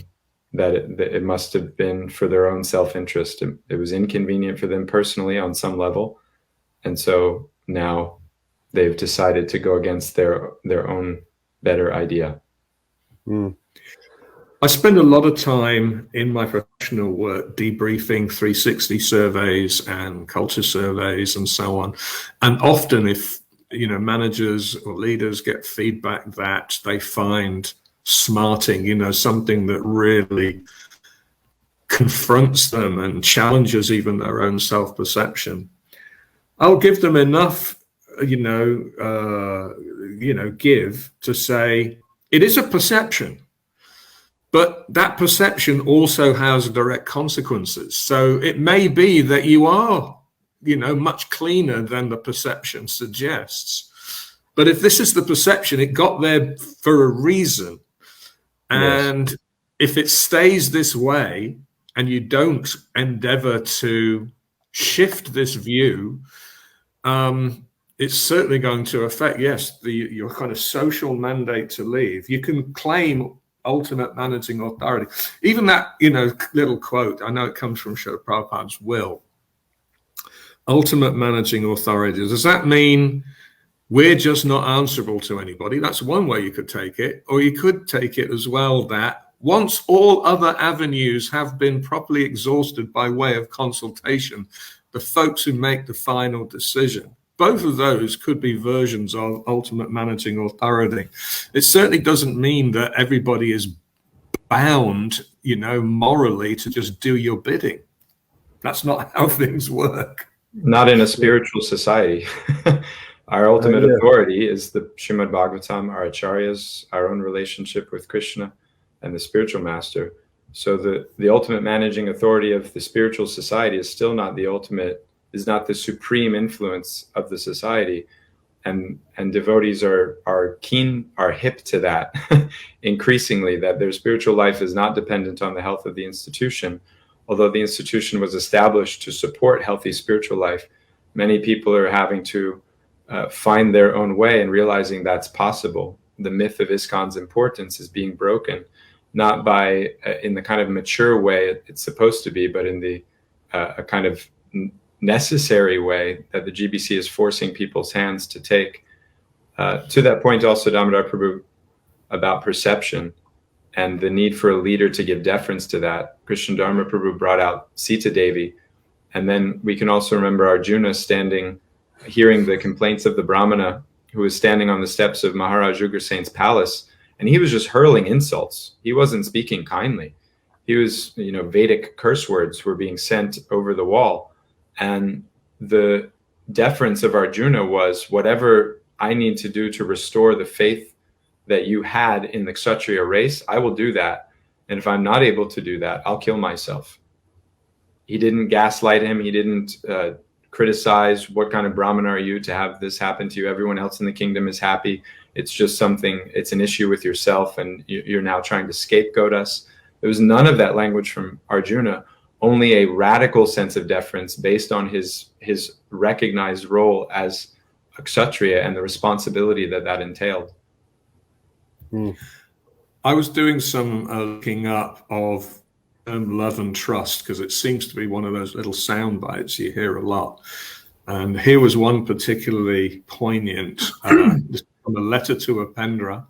that it must have been for their own self-interest. It was inconvenient for them personally on some level. And so now they've decided to go against their own better idea. I spend a lot of time in my professional work debriefing 360 surveys and culture surveys and so on. And often if, managers or leaders get feedback that they find smarting, something that really confronts them and challenges even their own self-perception, I'll give them enough give to say it is a perception, but that perception also has direct consequences. So it may be that you are, much cleaner than the perception suggests. But if this is the perception, it got there for a reason. And yes, if it stays this way and you don't endeavor to shift this view, it's certainly going to affect, yes, your kind of social mandate to leave. You can claim ultimate managing authority. Even that, little quote, I know it comes from Srila Prabhupada's will. Ultimate managing authority. Does that mean we're just not answerable to anybody? That's one way you could take it. Or you could take it as well that once all other avenues have been properly exhausted by way of consultation, the folks who make the final decision, both of those could be versions of ultimate managing authority. It certainly doesn't mean that everybody is bound, morally to just do your bidding. That's not how things work. Not in a spiritual society. Our ultimate authority is the Srimad Bhagavatam, our acharyas, our own relationship with Krishna and the spiritual master. So the ultimate managing authority of the spiritual society is still not the ultimate, is not the supreme influence of the society. And devotees are hip to that increasingly, that their spiritual life is not dependent on the health of the institution. Although the institution was established to support healthy spiritual life, many people are having to find their own way and realizing that's possible. The myth of ISKCON's importance is being broken, not by in the kind of mature way it's supposed to be, but in the a kind of necessary way that the GBC is forcing people's hands to take. To that point also, Damodar Prabhu, about perception and the need for a leader to give deference to that. Krishna Dharma Prabhu brought out Sita Devi. And then we can also remember Arjuna standing hearing the complaints of the Brahmana who was standing on the steps of Maharaj Ugrasena's palace, and he was just hurling insults. He wasn't speaking kindly. He was, Vedic curse words were being sent over the wall. And the deference of Arjuna was, whatever I need to do to restore the faith that you had in the Kshatriya race, I will do that. And if I'm not able to do that, I'll kill myself. He didn't gaslight him. He didn't criticize, what kind of Brahmin are you to have this happen to you? Everyone else in the kingdom is happy. It's just it's an issue with yourself, and you're now trying to scapegoat us. There was none of that language from Arjuna, only a radical sense of deference based on his recognized role as a Kshatriya and the responsibility that entailed. I was doing some looking up of love and trust, because it seems to be one of those little sound bites you hear a lot. And here was one particularly poignant from a letter to Upendra,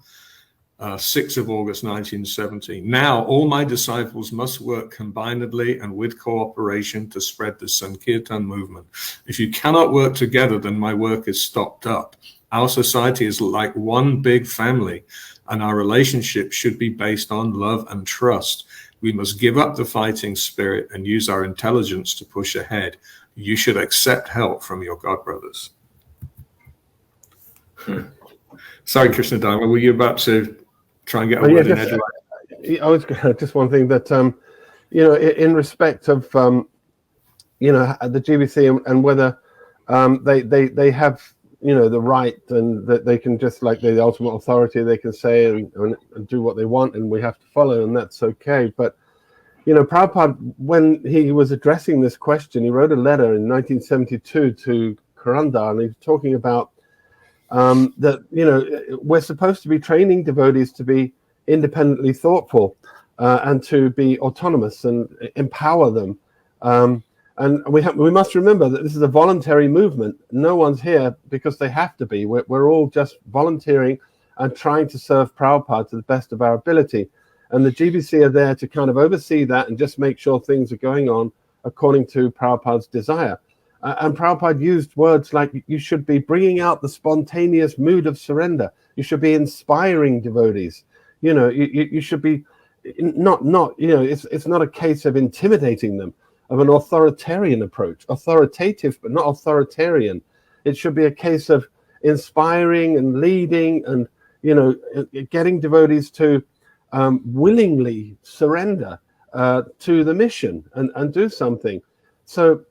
6th of August 1970. Now all my disciples must work combinedly and with cooperation to spread the Sankirtan movement. If you cannot work together, then my work is stopped up. Our society is like one big family, and our relationship should be based on love and trust. We must give up the fighting spirit and use our intelligence to push ahead. You should accept help from your God brothers. Sorry, Krishna Dharma, were you about to try and get a word in edgewise? I was just one thing that, in respect of, the GBC and whether they have, the right, and that they can just, like the ultimate authority, they can say and do what they want, and we have to follow, and that's okay. But Prabhupada, when he was addressing this question, he wrote a letter in 1972 to Karanda, and he was talking about that we're supposed to be training devotees to be independently thoughtful and to be autonomous and empower them. And we must remember that this is a voluntary movement. No one's here because they have to be. We're all just volunteering and trying to serve Prabhupada to the best of our ability. And the GBC are there to kind of oversee that and just make sure things are going on according to Prabhupada's desire. And Prabhupada used words like, you should be bringing out the spontaneous mood of surrender. You should be inspiring devotees. You should be it's not a case of intimidating them, of an authoritarian approach, authoritative, but not authoritarian. It should be a case of inspiring and leading and, getting devotees to willingly surrender to the mission and do something. So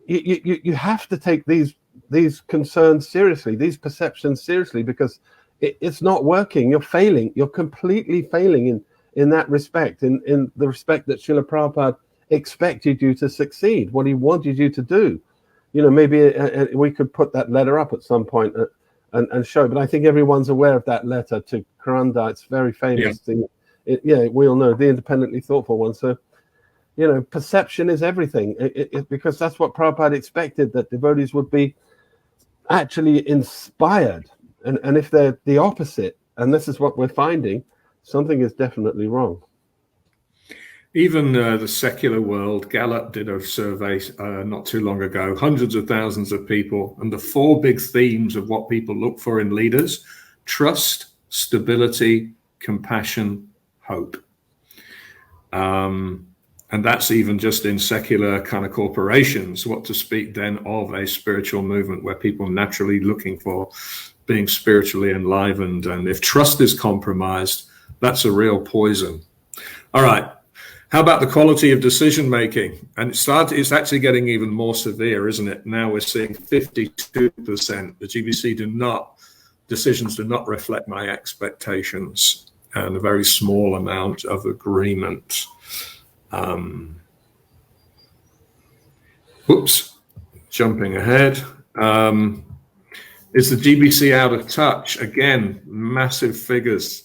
you have to take these concerns seriously, these perceptions seriously, because it's not working. You're failing. You're completely failing in that respect, in the respect that Srila Prabhupada expected you to succeed, what he wanted you to do. Maybe we could put that letter up at some point and show, but I think everyone's aware of that letter to Karanda. It's very famous. Yeah. We all know, the independently thoughtful one. So, perception is everything, because that's what Prabhupada expected, that devotees would be actually inspired. And if they're the opposite, and this is what we're finding, something is definitely wrong. Even the secular world, Gallup did a survey not too long ago, hundreds of thousands of people, and the 4 big themes of what people look for in leaders: trust, stability, compassion, hope. And that's even just in secular kind of corporations. What to speak then of a spiritual movement where people are naturally looking for being spiritually enlivened. And if trust is compromised, that's a real poison. All right. How about the quality of decision making? And it's actually getting even more severe, isn't it? Now we're seeing 52%. The GBC decisions do not reflect my expectations, and a very small amount of agreement. Jumping ahead. Is the GBC out of touch? Again, massive figures.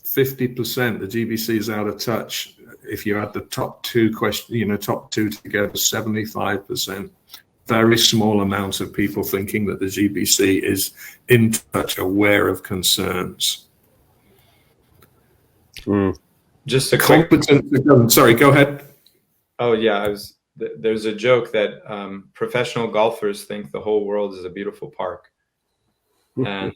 50%. The GBC is out of touch. If you add the top two top two together, 75%. Very small amount of people thinking that the GBC is in touch, aware of concerns. Just a competent. Sorry, go ahead. Oh yeah, there's a joke that professional golfers think the whole world is a beautiful park, and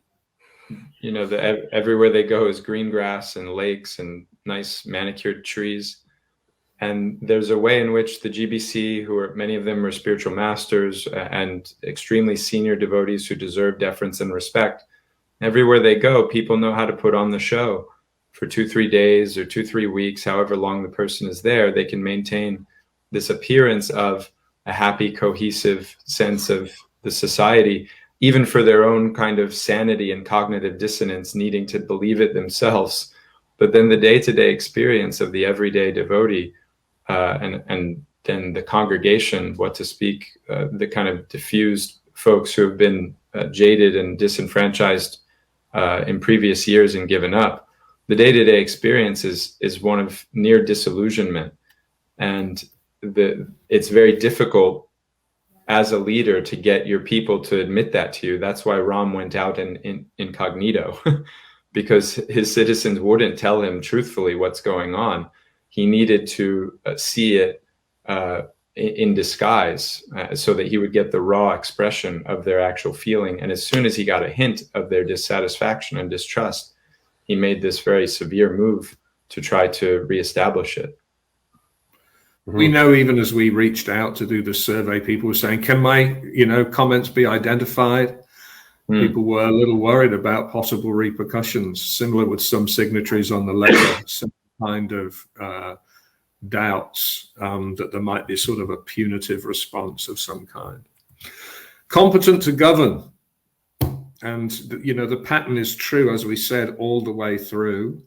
everywhere they go is green grass and lakes and nice manicured trees. And there's a way in which the GBC, who are many of them are spiritual masters and extremely senior devotees who deserve deference and respect. Everywhere they go, people know how to put on the show for 2-3 days or 2-3 weeks, however long the person is there. They can maintain this appearance of a happy, cohesive sense of the society, even for their own kind of sanity and cognitive dissonance, needing to believe it themselves. But then the day-to-day experience of the everyday devotee and then the congregation, what to speak, the kind of diffused folks who have been jaded and disenfranchised in previous years and given up, the day-to-day experience is one of near disillusionment. And it's very difficult as a leader to get your people to admit that to you. That's why Ram went out in incognito, because his citizens wouldn't tell him truthfully what's going on. He needed to see it in disguise so that he would get the raw expression of their actual feeling. And as soon as he got a hint of their dissatisfaction and distrust, he made this very severe move to try to reestablish it. We know even as we reached out to do the survey, people were saying, can my comments be identified? People were a little worried about possible repercussions, similar with some signatories on the letter, some kind of doubts that there might be sort of a punitive response of some kind. Competent to govern. And, the pattern is true, as we said, all the way through.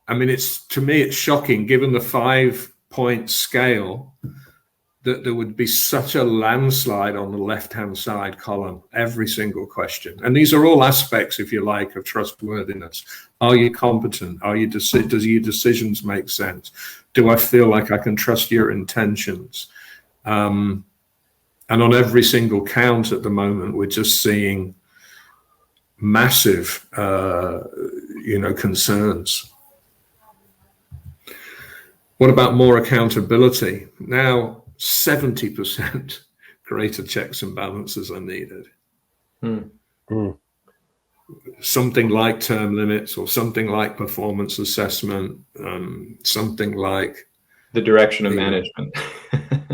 I mean, to me, it's shocking, given the 5-point scale, that there would be such a landslide on the left-hand side column, every single question. And these are all aspects, if you like, of trustworthiness. Are you competent? Does your decisions make sense? Do I feel like I can trust your intentions? And on every single count at the moment, we're just seeing massive, concerns. What about more accountability? Now, 70% greater checks and balances are needed. Something like term limits, or something like performance assessment, something like the direction of management.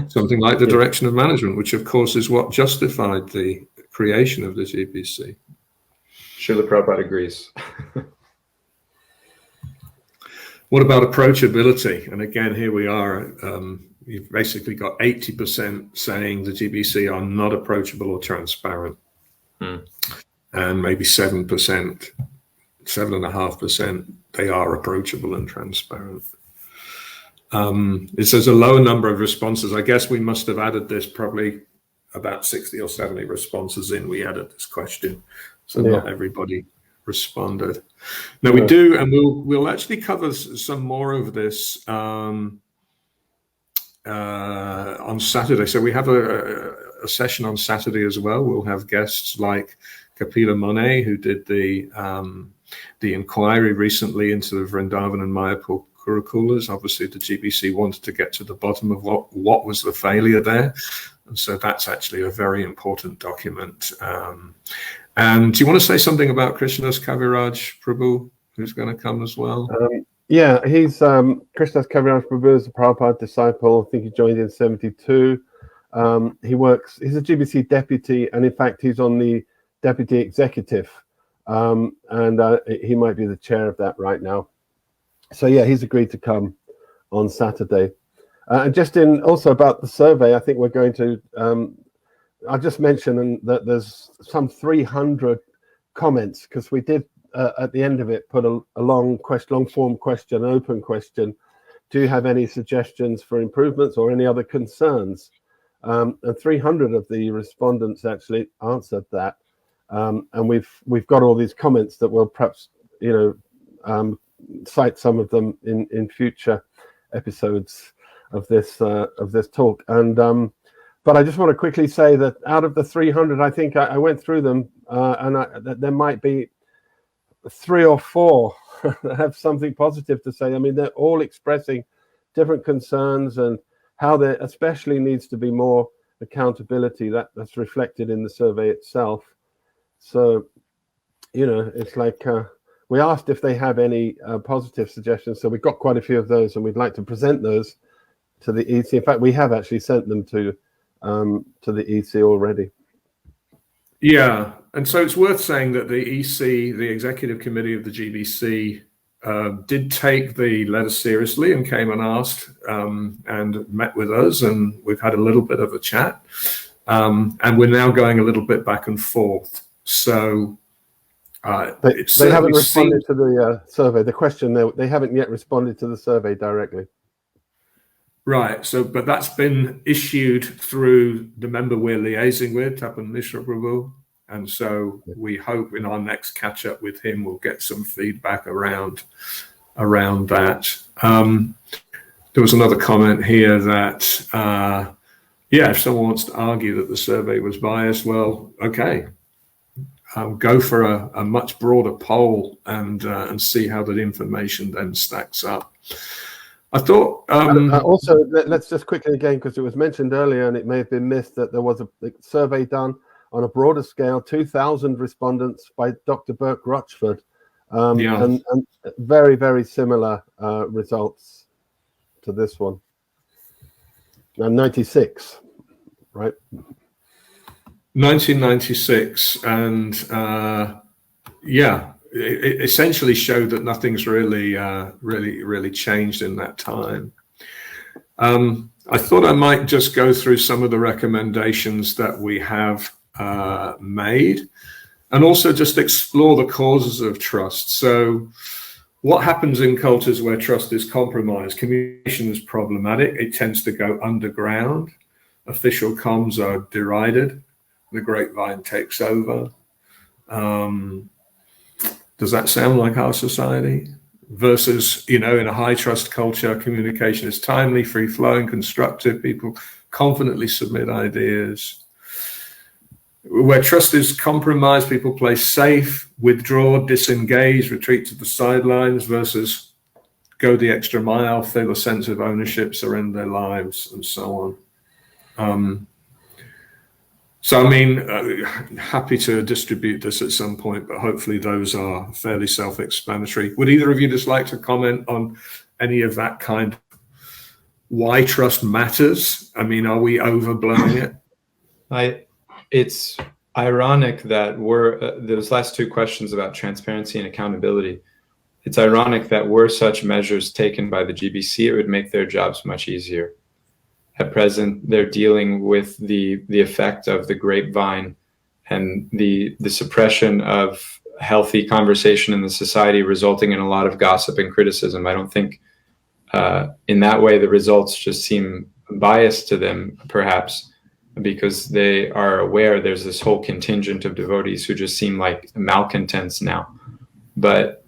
Something like the direction of management, which of course is what justified the creation of the GBC. Srila Prabhupada agrees. What about approachability? And again, here we are. You've basically got 80% saying the GBC are not approachable or transparent. And maybe 7.5%, they are approachable and transparent. It says a lower number of responses. I guess we must have added this probably about 60 or 70 responses in. We added this question. So not everybody responded. Now we do, and we'll actually cover some more of this on Saturday. So we have a session on Saturday as well. We'll have guests like Kapila Monet, who did the inquiry recently into the Vrindavan and Mayapur Gurukulas. Obviously, the GBC wanted to get to the bottom of what was the failure there, and so that's actually a very important document. And do you want to say something about Krishnas Kaviraj Prabhu, who's going to come as well? He's Krishnas Kaviraj Prabhu is a Prabhupada disciple. I think he joined in 72. He's a GBC deputy, and in fact, he's on the deputy executive. And he might be the chair of that right now. So he's agreed to come on Saturday. And just also about the survey, I think we're going to, I'll just mention that there's some 300 comments, because we did at the end of it put a long form question, an open question. Do you have any suggestions for improvements or any other concerns? And 300 of the respondents actually answered that. And we've got all these comments that we'll perhaps cite some of them in future episodes of this talk. And but I just want to quickly say that out of the 300, I think I went through them, and there might be 3 or 4 that have something positive to say. I mean, they're all expressing different concerns and how there especially needs to be more accountability that's reflected in the survey itself. So, you know, it's like we asked if they have any positive suggestions. So we've got quite a few of those, and we'd like to present those to the EC. In fact, we have actually sent them to the EC already. Yeah, and so it's worth saying that the EC, the Executive Committee of the GBC, did take the letter seriously and came and asked and met with us, and we've had a little bit of a chat, and we're now going a little bit back and forth. So they haven't responded to the survey. The question, they haven't yet responded to the survey directly. Right. So, but that's been issued through the member we're liaising with, Tapan Mishra Prabhu. And so we hope in our next catch up with him, we'll get some feedback around that. There was another comment here that, yeah, if someone wants to argue that the survey was biased, well, okay. Go for a much broader poll and see how that information then stacks up. I thought also, let's just quickly again, because it was mentioned earlier and it may have been missed, that there was a survey done on a broader scale, 2,000 respondents by Dr. Burke Rochford, and very, very similar results to this one. And 96, right? 1996, and yeah. It essentially showed that nothing's really changed in that time. I thought I might just go through some of the recommendations that we have made, and also just explore the causes of trust. So what happens in cultures where trust is compromised? Communication is problematic. It tends to go underground. Official comms are derided. The grapevine takes over. Does that sound like our society? Versus, you know, in a high trust culture, communication is timely, free flowing, constructive. People confidently submit ideas. Where trust is compromised, people play safe, withdraw, disengage, retreat to the sidelines, versus go the extra mile, feel a sense of ownership, surrender their lives, and so on. So, I mean, happy to distribute this at some point, but hopefully those are fairly self-explanatory. Would either of you just like to comment on any of that kind of why trust matters? I mean, are we overblowing it? It's ironic that those last two questions about transparency and accountability. It's ironic that were such measures taken by the GBC, it would make their jobs much easier. At present, they're dealing with the effect of the grapevine and the suppression of healthy conversation in the society, resulting in a lot of gossip and criticism. I don't think in that way the results just seem biased to them, perhaps, because they are aware there's this whole contingent of devotees who just seem like malcontents now. But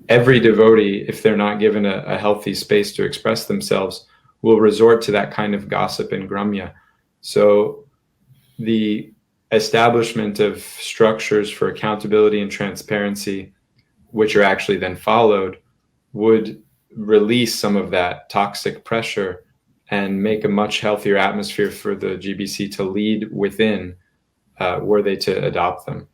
every devotee, if they're not given a healthy space to express themselves, will resort to that kind of gossip and grumya. So the establishment of structures for accountability and transparency, which are actually then followed, would release some of that toxic pressure and make a much healthier atmosphere for the GBC to lead within, were they to adopt them.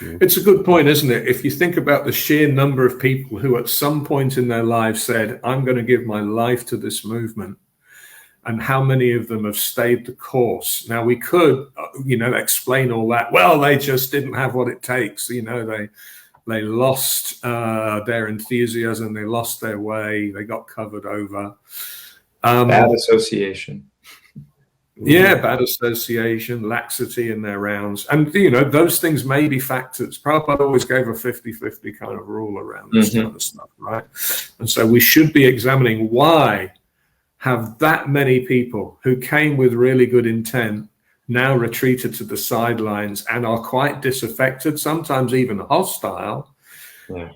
It's a good point, isn't it? If you think about the sheer number of people who at some point in their lives said, I'm going to give my life to this movement, and how many of them have stayed the course. Now, we could, explain all that. Well, they just didn't have what it takes. They lost their enthusiasm. They lost their way. They got covered over. Bad association. Yeah, bad association, laxity in their rounds. And, those things may be factors. Prabhupada always gave a 50-50 kind of rule around this kind of stuff, right? And so we should be examining why have that many people who came with really good intent now retreated to the sidelines and are quite disaffected, sometimes even hostile. Yeah.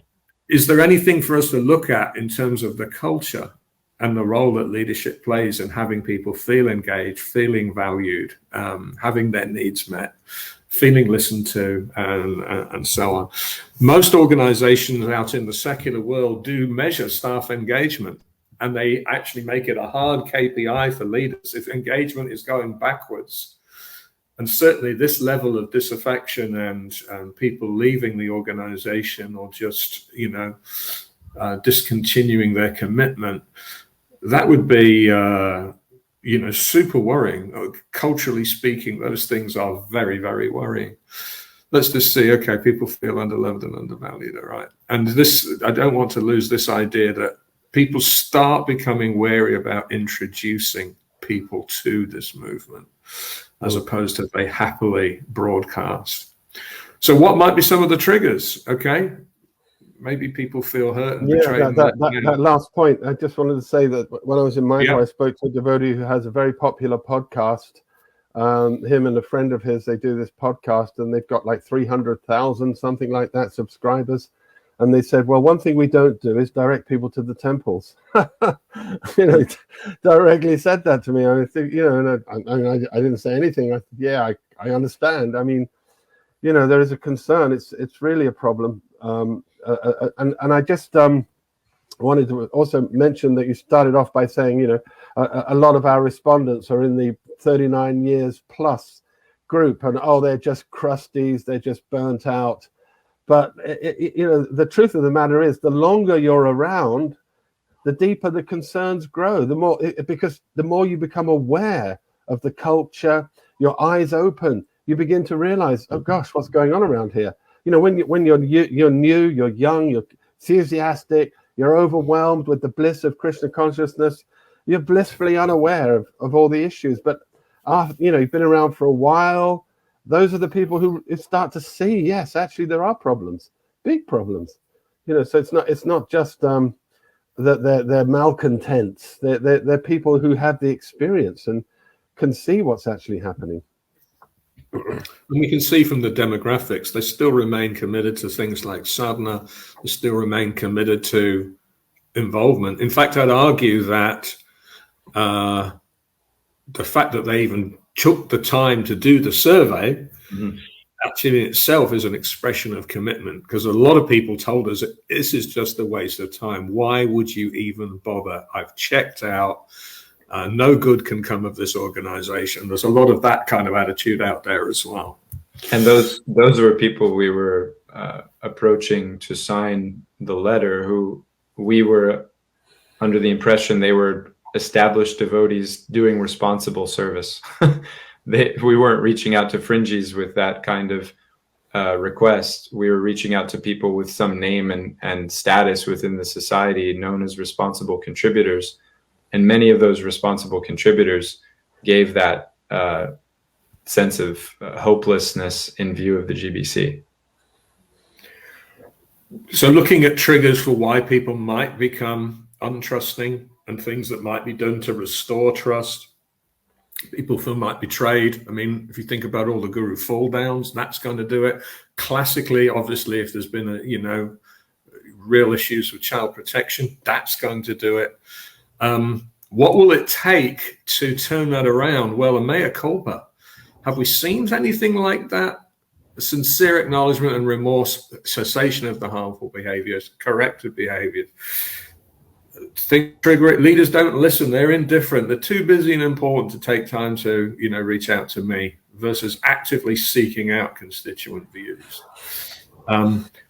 Is there anything for us to look at in terms of the culture and the role that leadership plays in having people feel engaged, feeling valued, having their needs met, feeling listened to, and so on? Most organizations out in the secular world do measure staff engagement. and they actually make it a hard KPI for leaders, if engagement is going backwards, and certainly this level of disaffection and people leaving the organization or just, discontinuing their commitment, that would be, super worrying. Culturally speaking, those things are very, very worrying. Let's just see, okay, people feel underloved and undervalued, all right. And this, I don't want to lose this idea that people start becoming wary about introducing people to this movement, as opposed to they happily broadcast. So what might be some of the triggers? Okay, maybe people feel hurt and betrayed. That last point, I just wanted to say that when I was in Mayapur, I spoke to a devotee who has a very popular podcast. Him and a friend of his, they do this podcast, and they've got like 300,000, something like that, subscribers. And they said, well, one thing we don't do is direct people to the temples. Directly said that to me. I think, and I didn't say anything. I said, yeah, I understand. I mean, there is a concern. It's really a problem. And I just wanted to also mention that you started off by saying, a lot of our respondents are in the 39 years plus group, and they're just crusties, they're just burnt out. But the truth of the matter is, the longer you're around, the deeper the concerns grow. The more, because the more you become aware of the culture, your eyes open, you begin to realize, oh gosh, what's going on around here? When you're new, you're young, you're enthusiastic, you're overwhelmed with the bliss of Krishna consciousness, you're blissfully unaware of all the issues. But after, you've been around for a while, those are the people who start to see, yes, actually there are problems, big problems. So it's not just that they're malcontents. They're people who have the experience and can see what's actually happening. And we can see from the demographics, they still remain committed to things like sadhana. They still remain committed to involvement. In fact, I'd argue that the fact that they even took the time to do the survey actually in itself is an expression of commitment, because a lot of people told us this is just a waste of time. Why would you even bother? I've checked out. No good can come of this organization. There's a lot of that kind of attitude out there as well. And those were people we were approaching to sign the letter, who we were under the impression they were established devotees doing responsible service. We weren't reaching out to fringies with that kind of request. We were reaching out to people with some name and status within the society, known as responsible contributors. And many of those responsible contributors gave that sense of hopelessness in view of the GBC. So looking at triggers for why people might become untrusting and things that might be done to restore trust. People feel might betrayed. I mean, if you think about all the guru fall downs, that's going to do it. Classically, obviously, if there's been real issues with child protection, that's going to do it. What will it take to turn that around? Well, a mea culpa. Have we seen anything like that? A sincere acknowledgement and remorse, cessation of the harmful behaviors, corrective behaviors. Trigger it. Leaders don't listen. They're indifferent. They're too busy and important to take time to, reach out to me, versus actively seeking out constituent views.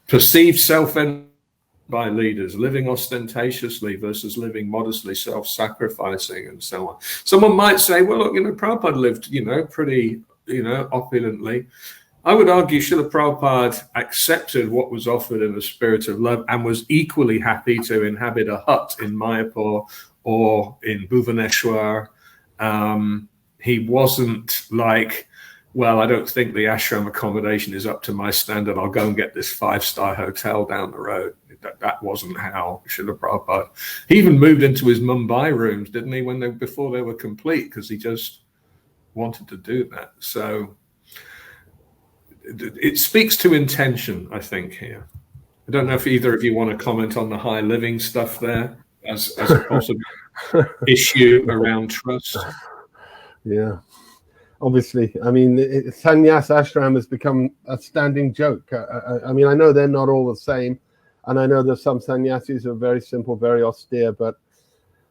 Perceived self-interest by leaders, living ostentatiously versus living modestly, self-sacrificing, and so on. Someone might say, well, look, Prabhupada lived, pretty, opulently. I would argue Srila Prabhupada accepted what was offered in a spirit of love and was equally happy to inhabit a hut in Mayapur or in Bhubaneswar. He wasn't like, well, I don't think the ashram accommodation is up to my standard. I'll go and get this 5-star hotel down the road. That wasn't how Srila Prabhupada. He even moved into his Mumbai rooms, didn't he, before they were complete, because he just wanted to do that. So it speaks to intention, I think, here. I don't know if either of you want to comment on the high living stuff there as a possible issue around trust. Yeah. Obviously, I mean, sannyas ashram has become a standing joke. I mean, I know they're not all the same, and I know there's some sannyasis who are very simple, very austere, but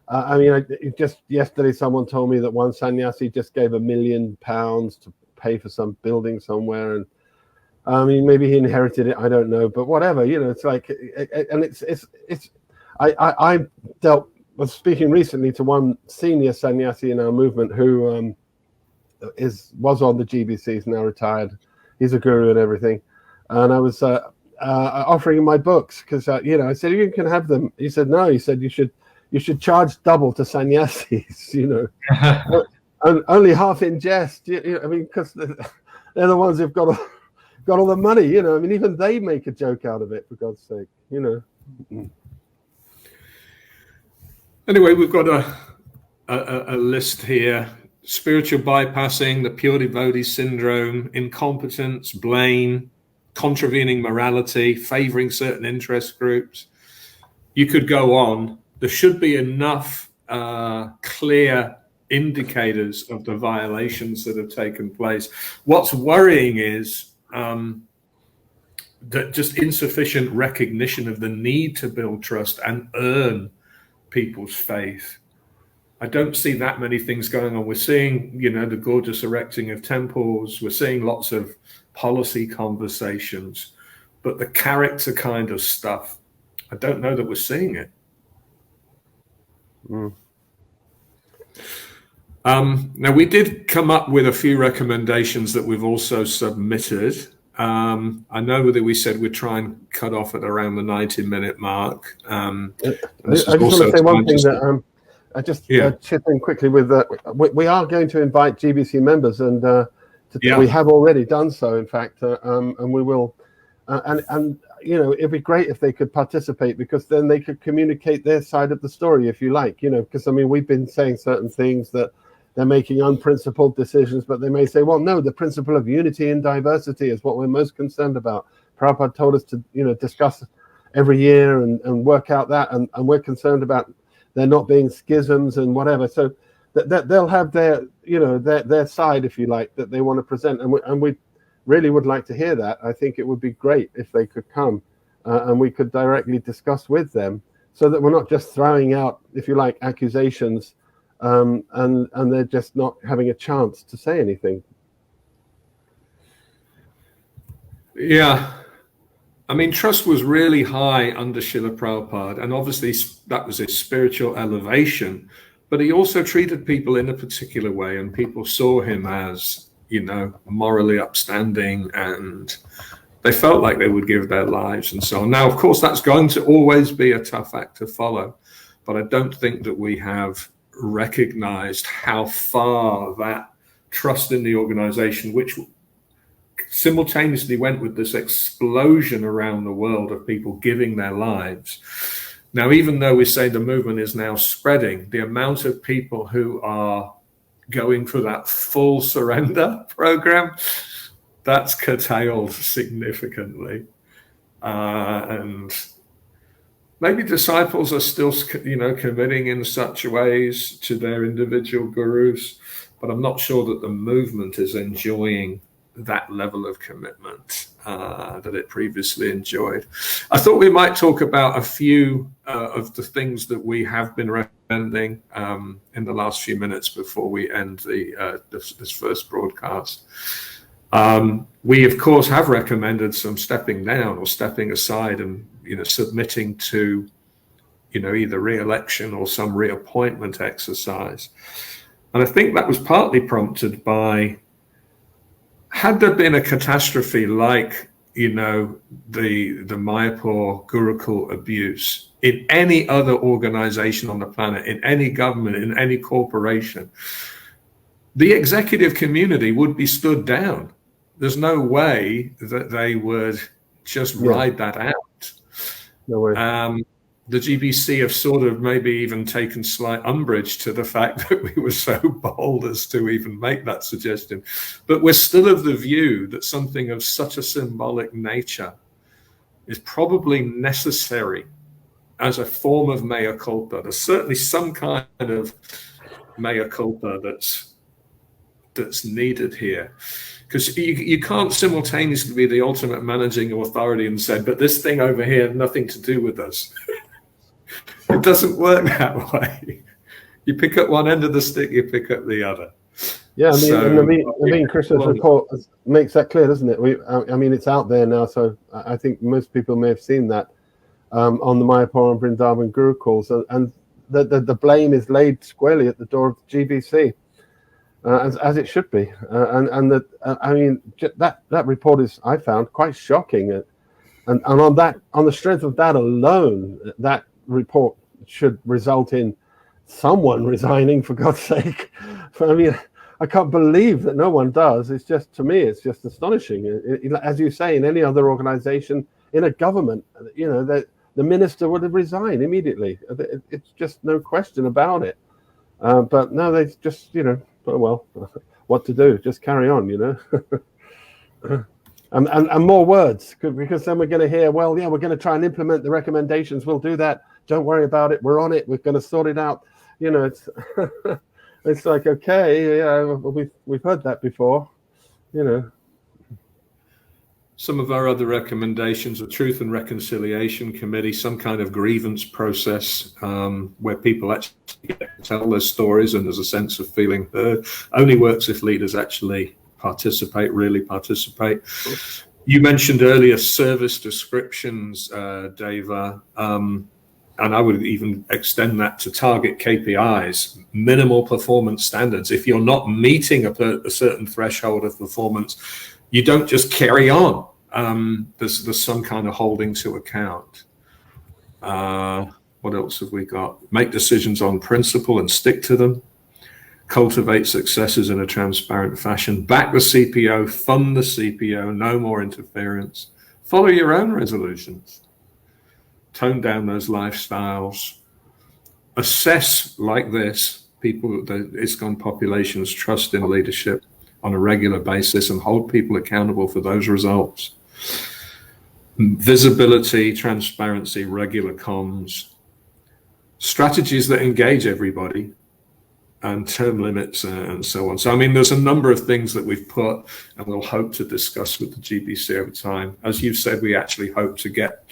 I mean, just yesterday someone told me that one sannyasi just gave £1 million to pay for some building somewhere, and I mean, maybe he inherited it, I don't know, but whatever, you know, it's like, and I was speaking recently to one senior sannyasi in our movement who was on the GBC, he's now retired, he's a guru and everything, and I was offering him my books because you know, I said, you can have them. He said no. He said you should charge double to sannyasis, you know, and only half in jest. I mean, because they're the ones who've got all the money, you know. I mean, even they make a joke out of it, for God's sake, you know. Anyway, we've got a list here: spiritual bypassing, the pure devotee syndrome, incompetence, blame, contravening morality, favoring certain interest groups. You could go on. There should be enough clear indicators of the violations that have taken place. What's worrying is that just insufficient recognition of the need to build trust and earn people's faith. I don't see that many things going on. We're seeing, you know, the gorgeous erecting of temples. We're seeing lots of policy conversations, but the character kind of stuff, I don't know that we're seeing it. Now, we did come up with a few recommendations that we've also submitted. I know that we said we'd try and cut off at around the 90-minute mark. I just want to say one thing that I just chip in quickly with we are going to invite GBC members, and we have already done so, in fact, and we will, and you know, it'd be great if they could participate, because then they could communicate their side of the story, if you like, you know, because I mean, we've been saying certain things that they're making unprincipled decisions, but they may say, well, no, the principle of unity and diversity is what we're most concerned about. Prabhupada told us to, you know, discuss every year and work out that, and we're concerned about there not being schisms and whatever. So that they'll have their, you know, their side, if you like, that they want to present, and we really would like to hear that. I think it would be great if they could come and we could directly discuss with them, so that we're not just throwing out, if you like, accusations, and they're just not having a chance to say anything. Yeah. I mean, trust was really high under Srila Prabhupada, and obviously that was his spiritual elevation, but he also treated people in a particular way, and people saw him as, you know, morally upstanding, and they felt like they would give their lives and so on. Now, of course, that's going to always be a tough act to follow, but I don't think that we have recognized how far that trust in the organization, which simultaneously went with this explosion around the world of people giving their lives. Now, even though we say the movement is now spreading, the amount of people who are going for that full surrender program, that's curtailed significantly. And maybe disciples are still, you know, committing in such ways to their individual gurus, but I'm not sure that the movement is enjoying that level of commitment that it previously enjoyed. I thought we might talk about a few of the things that we have been recommending in the last few minutes before we end this first broadcast. We, of course, have recommended some stepping down or stepping aside and, you know, submitting to, you know, either re-election or some reappointment exercise. And I think that was partly prompted by, had there been a catastrophe like, you know, the Mayapur Gurukul abuse in any other organization on the planet, in any government, in any corporation, the executive community would be stood down. There's no way that they would just ride that out. No way. The GBC have sort of maybe even taken slight umbrage to the fact that we were so bold as to even make that suggestion. But we're still of the view that something of such a symbolic nature is probably necessary as a form of mea culpa. There's certainly some kind of mea culpa that's needed here. Because you can't simultaneously be the ultimate managing authority and say, but this thing over here, nothing to do with us. It doesn't work that way. You pick up one end of the stick, you pick up the other. Yeah, I mean, So, and I mean, Krishna's report makes that clear, doesn't it? I mean, it's out there now, so I think most people may have seen that on the Mayapur and Vrindavan Gurukuls, and the blame is laid squarely at the door of the GBC, as it should be. And that I mean, that report is, I found, quite shocking, and on the strength of that alone, that report should result in someone resigning, for God's sake. I mean, I can't believe that no one does. It's just, to me, it's just astonishing. As you say, in any other organization, in a government, you know, the minister would have resigned immediately. It's just no question about it. But no, they just, you know, oh, well, what to do? Just carry on, you know. And more words, because then we're going to hear, well, yeah, we're going to try and implement the recommendations. We'll do that. Don't worry about it. We're on it. We're going to sort it out. You know, it's it's like, okay, yeah, we've heard that before, you know. Some of our other recommendations are Truth and Reconciliation Committee, some kind of grievance process where people actually get to tell their stories and there's a sense of feeling heard. Only works if leaders actually really participate. You mentioned earlier service descriptions, Deva, and I would even extend that to target KPIs, minimal performance standards. If you're not meeting a certain threshold of performance, you don't just carry on. There's some kind of holding to account. What else have we got? Make decisions on principle and stick to them. Cultivate successes in a transparent fashion. Back the CPO, fund the CPO, no more interference. Follow your own resolutions. Tone down those lifestyles. Assess, like this, the ISKCON population's trust in leadership on a regular basis and hold people accountable for those results. Visibility, transparency, regular comms. Strategies that engage everybody, and term limits and so on. So, I mean, there's a number of things that we've put and we'll hope to discuss with the GBC over time. As you've said, we actually hope to get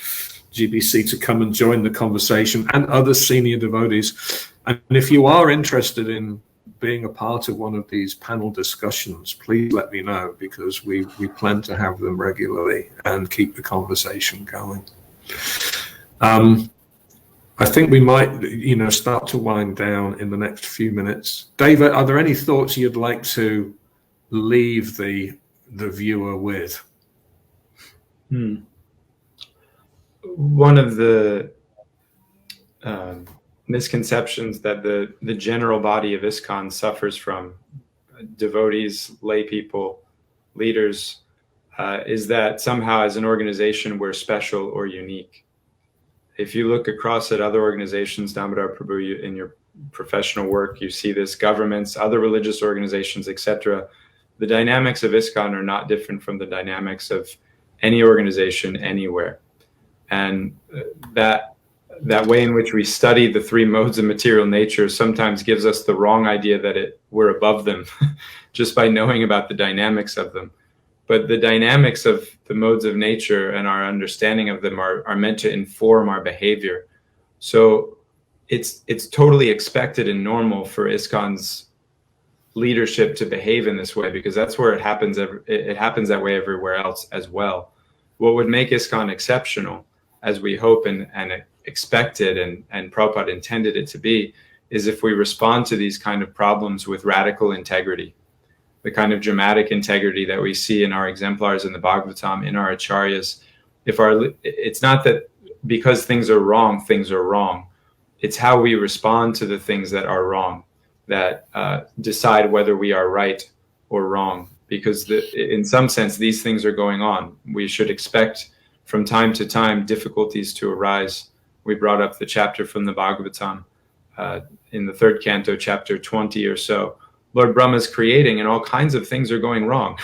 GBC to come and join the conversation and other senior devotees. And if you are interested in being a part of one of these panel discussions, please let me know, because we plan to have them regularly and keep the conversation going. I think we might, you know, start to wind down in the next few minutes. David, are there any thoughts you'd like to leave the viewer with? One of the misconceptions that the general body of ISKCON suffers from, devotees, lay people, leaders, is that somehow as an organization we're special or unique. If you look across at other organizations, Damodar Prabhu, in your professional work, you see this, governments, other religious organizations, etc. The dynamics of ISKCON are not different from the dynamics of any organization anywhere. And that way in which we study the three modes of material nature sometimes gives us the wrong idea that we're above them just by knowing about the dynamics of them. But the dynamics of the modes of nature and our understanding of them are meant to inform our behavior. So it's totally expected and normal for ISKCON's leadership to behave in this way, because that's where it happens. It happens that way everywhere else as well. What would make ISKCON exceptional, as we hope and expected and Prabhupada intended it to be, is if we respond to these kind of problems with radical integrity, the kind of dramatic integrity that we see in our exemplars in the Bhagavatam, in our acharyas. It's not that because things are wrong, it's how we respond to the things that are wrong that decide whether we are right or wrong. Because in some sense, these things are going on. We should expect from time to time difficulties to arise. We brought up the chapter from the Bhagavatam in the third canto, chapter 20 or so. Lord Brahma is creating and all kinds of things are going wrong.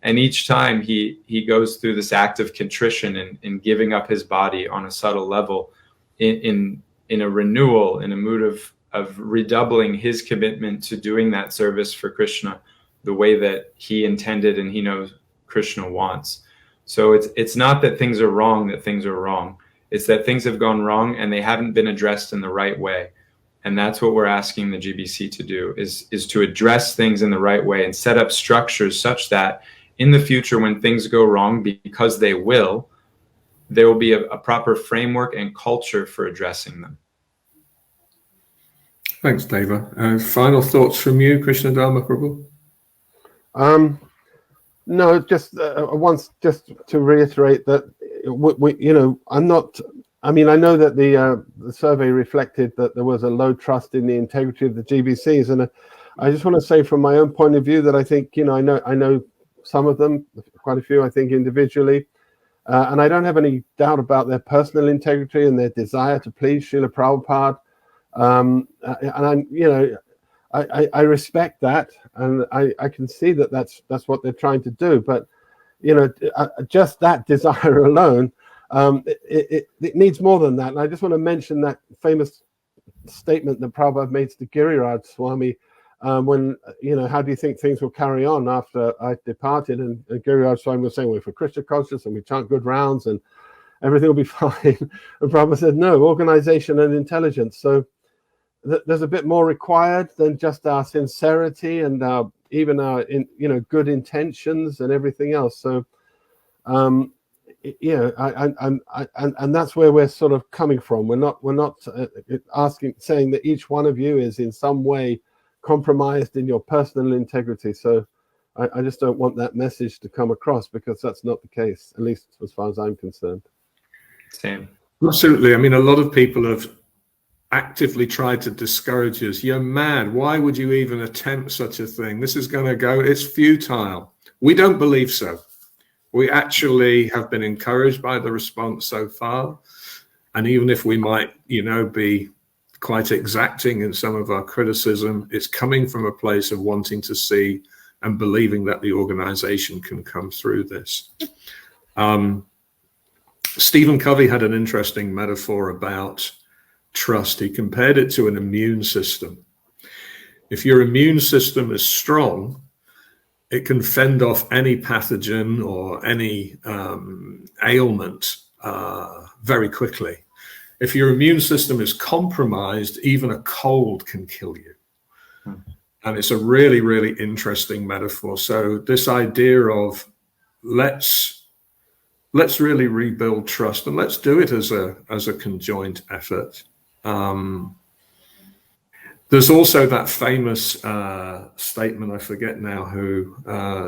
And each time he goes through this act of contrition and giving up his body on a subtle level in a renewal, in a mood of redoubling his commitment to doing that service for Krishna the way that he intended and he knows Krishna wants. So it's not that things are wrong, It's that things have gone wrong and they haven't been addressed in the right way. And that's what we're asking the GBC to do, is to address things in the right way and set up structures such that in the future, when things go wrong, because there will be a proper framework and culture for addressing them. Thanks, Deva. Final thoughts from you, Krishna Dharma Prabhu? No, just just to reiterate that I'm not. I mean, I know that the survey reflected that there was a low trust in the integrity of the GBCs, and I just want to say from my own point of view that I think I know some of them, quite a few, I think individually, and I don't have any doubt about their personal integrity and their desire to please Srila Prabhupada. And I respect that, and I can see that that's what they're trying to do. But just that desire alone, it needs more than that. And I just want to mention that famous statement that Prabhupada made to Giriraj Swami when how do you think things will carry on after I departed? And Giriraj Swami was saying, well, if we're Krishna conscious and we chant good rounds and everything will be fine. And Prabhupada said, no, organization and intelligence. So there's a bit more required than just our sincerity and even our good intentions and everything else. So and that's where we're sort of coming from. We're not saying that each one of you is in some way compromised in your personal integrity. So I just don't want that message to come across, because that's not the case, at least as far as I'm concerned. Same. Absolutely. I mean, a lot of people have actively tried to discourage us. You're mad. Why would you even attempt such a thing? This is going to go, it's futile. We don't believe so. We actually have been encouraged by the response so far. And even if we might, be quite exacting in some of our criticism, it's coming from a place of wanting to see and believing that the organization can come through this. Stephen Covey had an interesting metaphor about trust. He compared it to an immune system. If your immune system is strong, it can fend off any pathogen or any ailment very quickly. If your immune system is compromised, even a cold can kill you. And it's a really, really interesting metaphor. So this idea of let's really rebuild trust, and let's do it as a conjoint effort. There's also that famous statement, I forget now who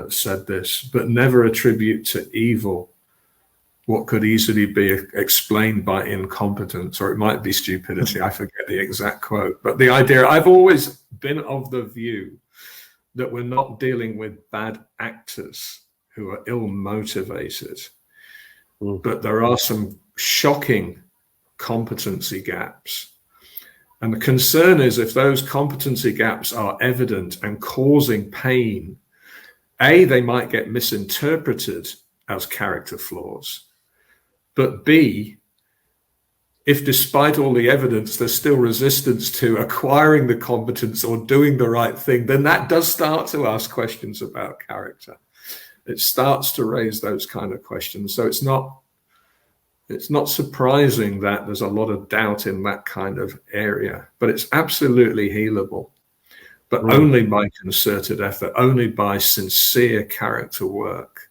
said this, but never attribute to evil what could easily be explained by incompetence, or it might be stupidity. I forget the exact quote. But the idea, I've always been of the view that we're not dealing with bad actors who are ill-motivated, but there are some shocking competency gaps. And the concern is, if those competency gaps are evident and causing pain, A, they might get misinterpreted as character flaws. But B, if despite all the evidence, there's still resistance to acquiring the competence or doing the right thing, then that does start to ask questions about character. It starts to raise those kind of questions. So it's not surprising that there's a lot of doubt in that kind of area, but it's absolutely healable, but only by concerted effort, only by sincere character work.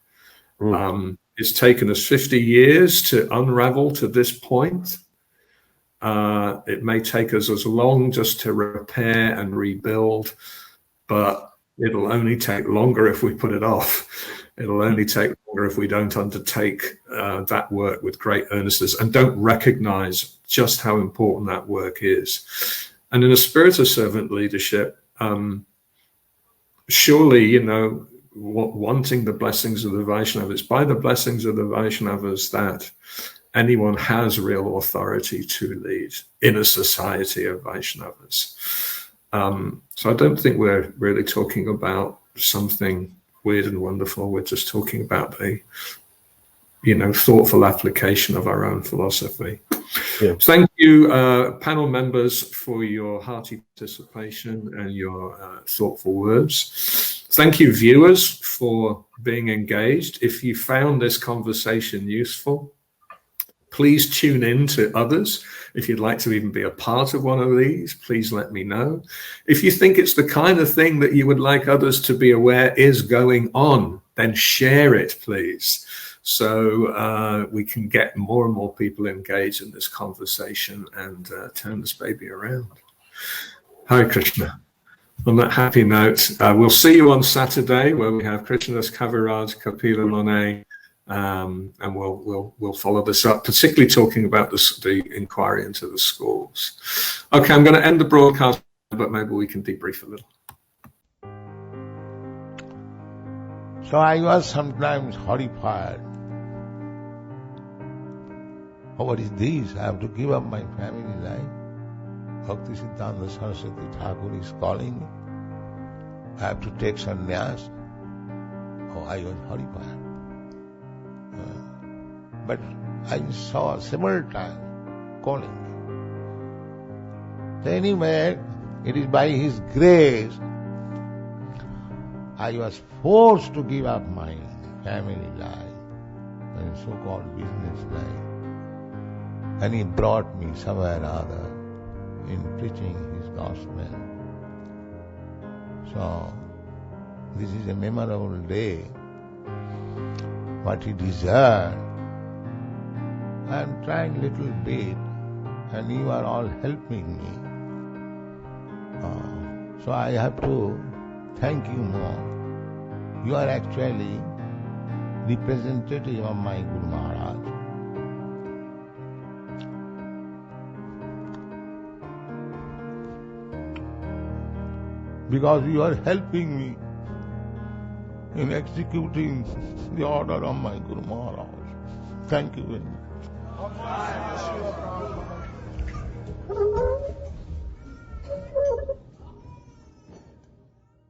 It's taken us 50 years to unravel to this point. It may take us as long just to repair and rebuild, but it'll only take longer if we put it off. It'll only take longer if we don't undertake that work with great earnestness and don't recognize just how important that work is. And in a spirit of servant leadership, surely, wanting the blessings of the Vaishnavas, it's by the blessings of the Vaishnavas that anyone has real authority to lead in a society of Vaishnavas. So I don't think we're really talking about something weird and wonderful. We're just talking about a, thoughtful application of our own philosophy. Yeah. Thank you, panel members, for your hearty participation and your thoughtful words. Thank you, viewers, for being engaged. If you found this conversation useful, Please tune in to others. If you'd like to even be a part of one of these, please let me know. If you think it's the kind of thing that you would like others to be aware is going on, then share it, please, so we can get more and more people engaged in this conversation and turn this baby around. Hare Krishna. On that happy note, we'll see you on Saturday where we have Krishnadas Kaviraj, Kapila Monet, and we'll follow this up, particularly talking about the inquiry into the schools. Okay, I'm going to end the broadcast, but maybe we can debrief a little. So I was sometimes horrified. Oh, what is this? I have to give up my family life. Bhaktisiddhanta Saraswati Thakur is calling me. I have to take sannyas. Oh, I was horrified. But I saw several times calling me. So anyway, it is by His grace I was forced to give up my family life and so-called business life. And He brought me somewhere or other in preaching His gospel. So, this is a memorable day. What He deserved. I am trying little bit, and you are all helping me. So I have to thank you more. You are actually representative of my Guru Maharaj. Because you are helping me in executing the order of my Guru Maharaj. Thank you very much.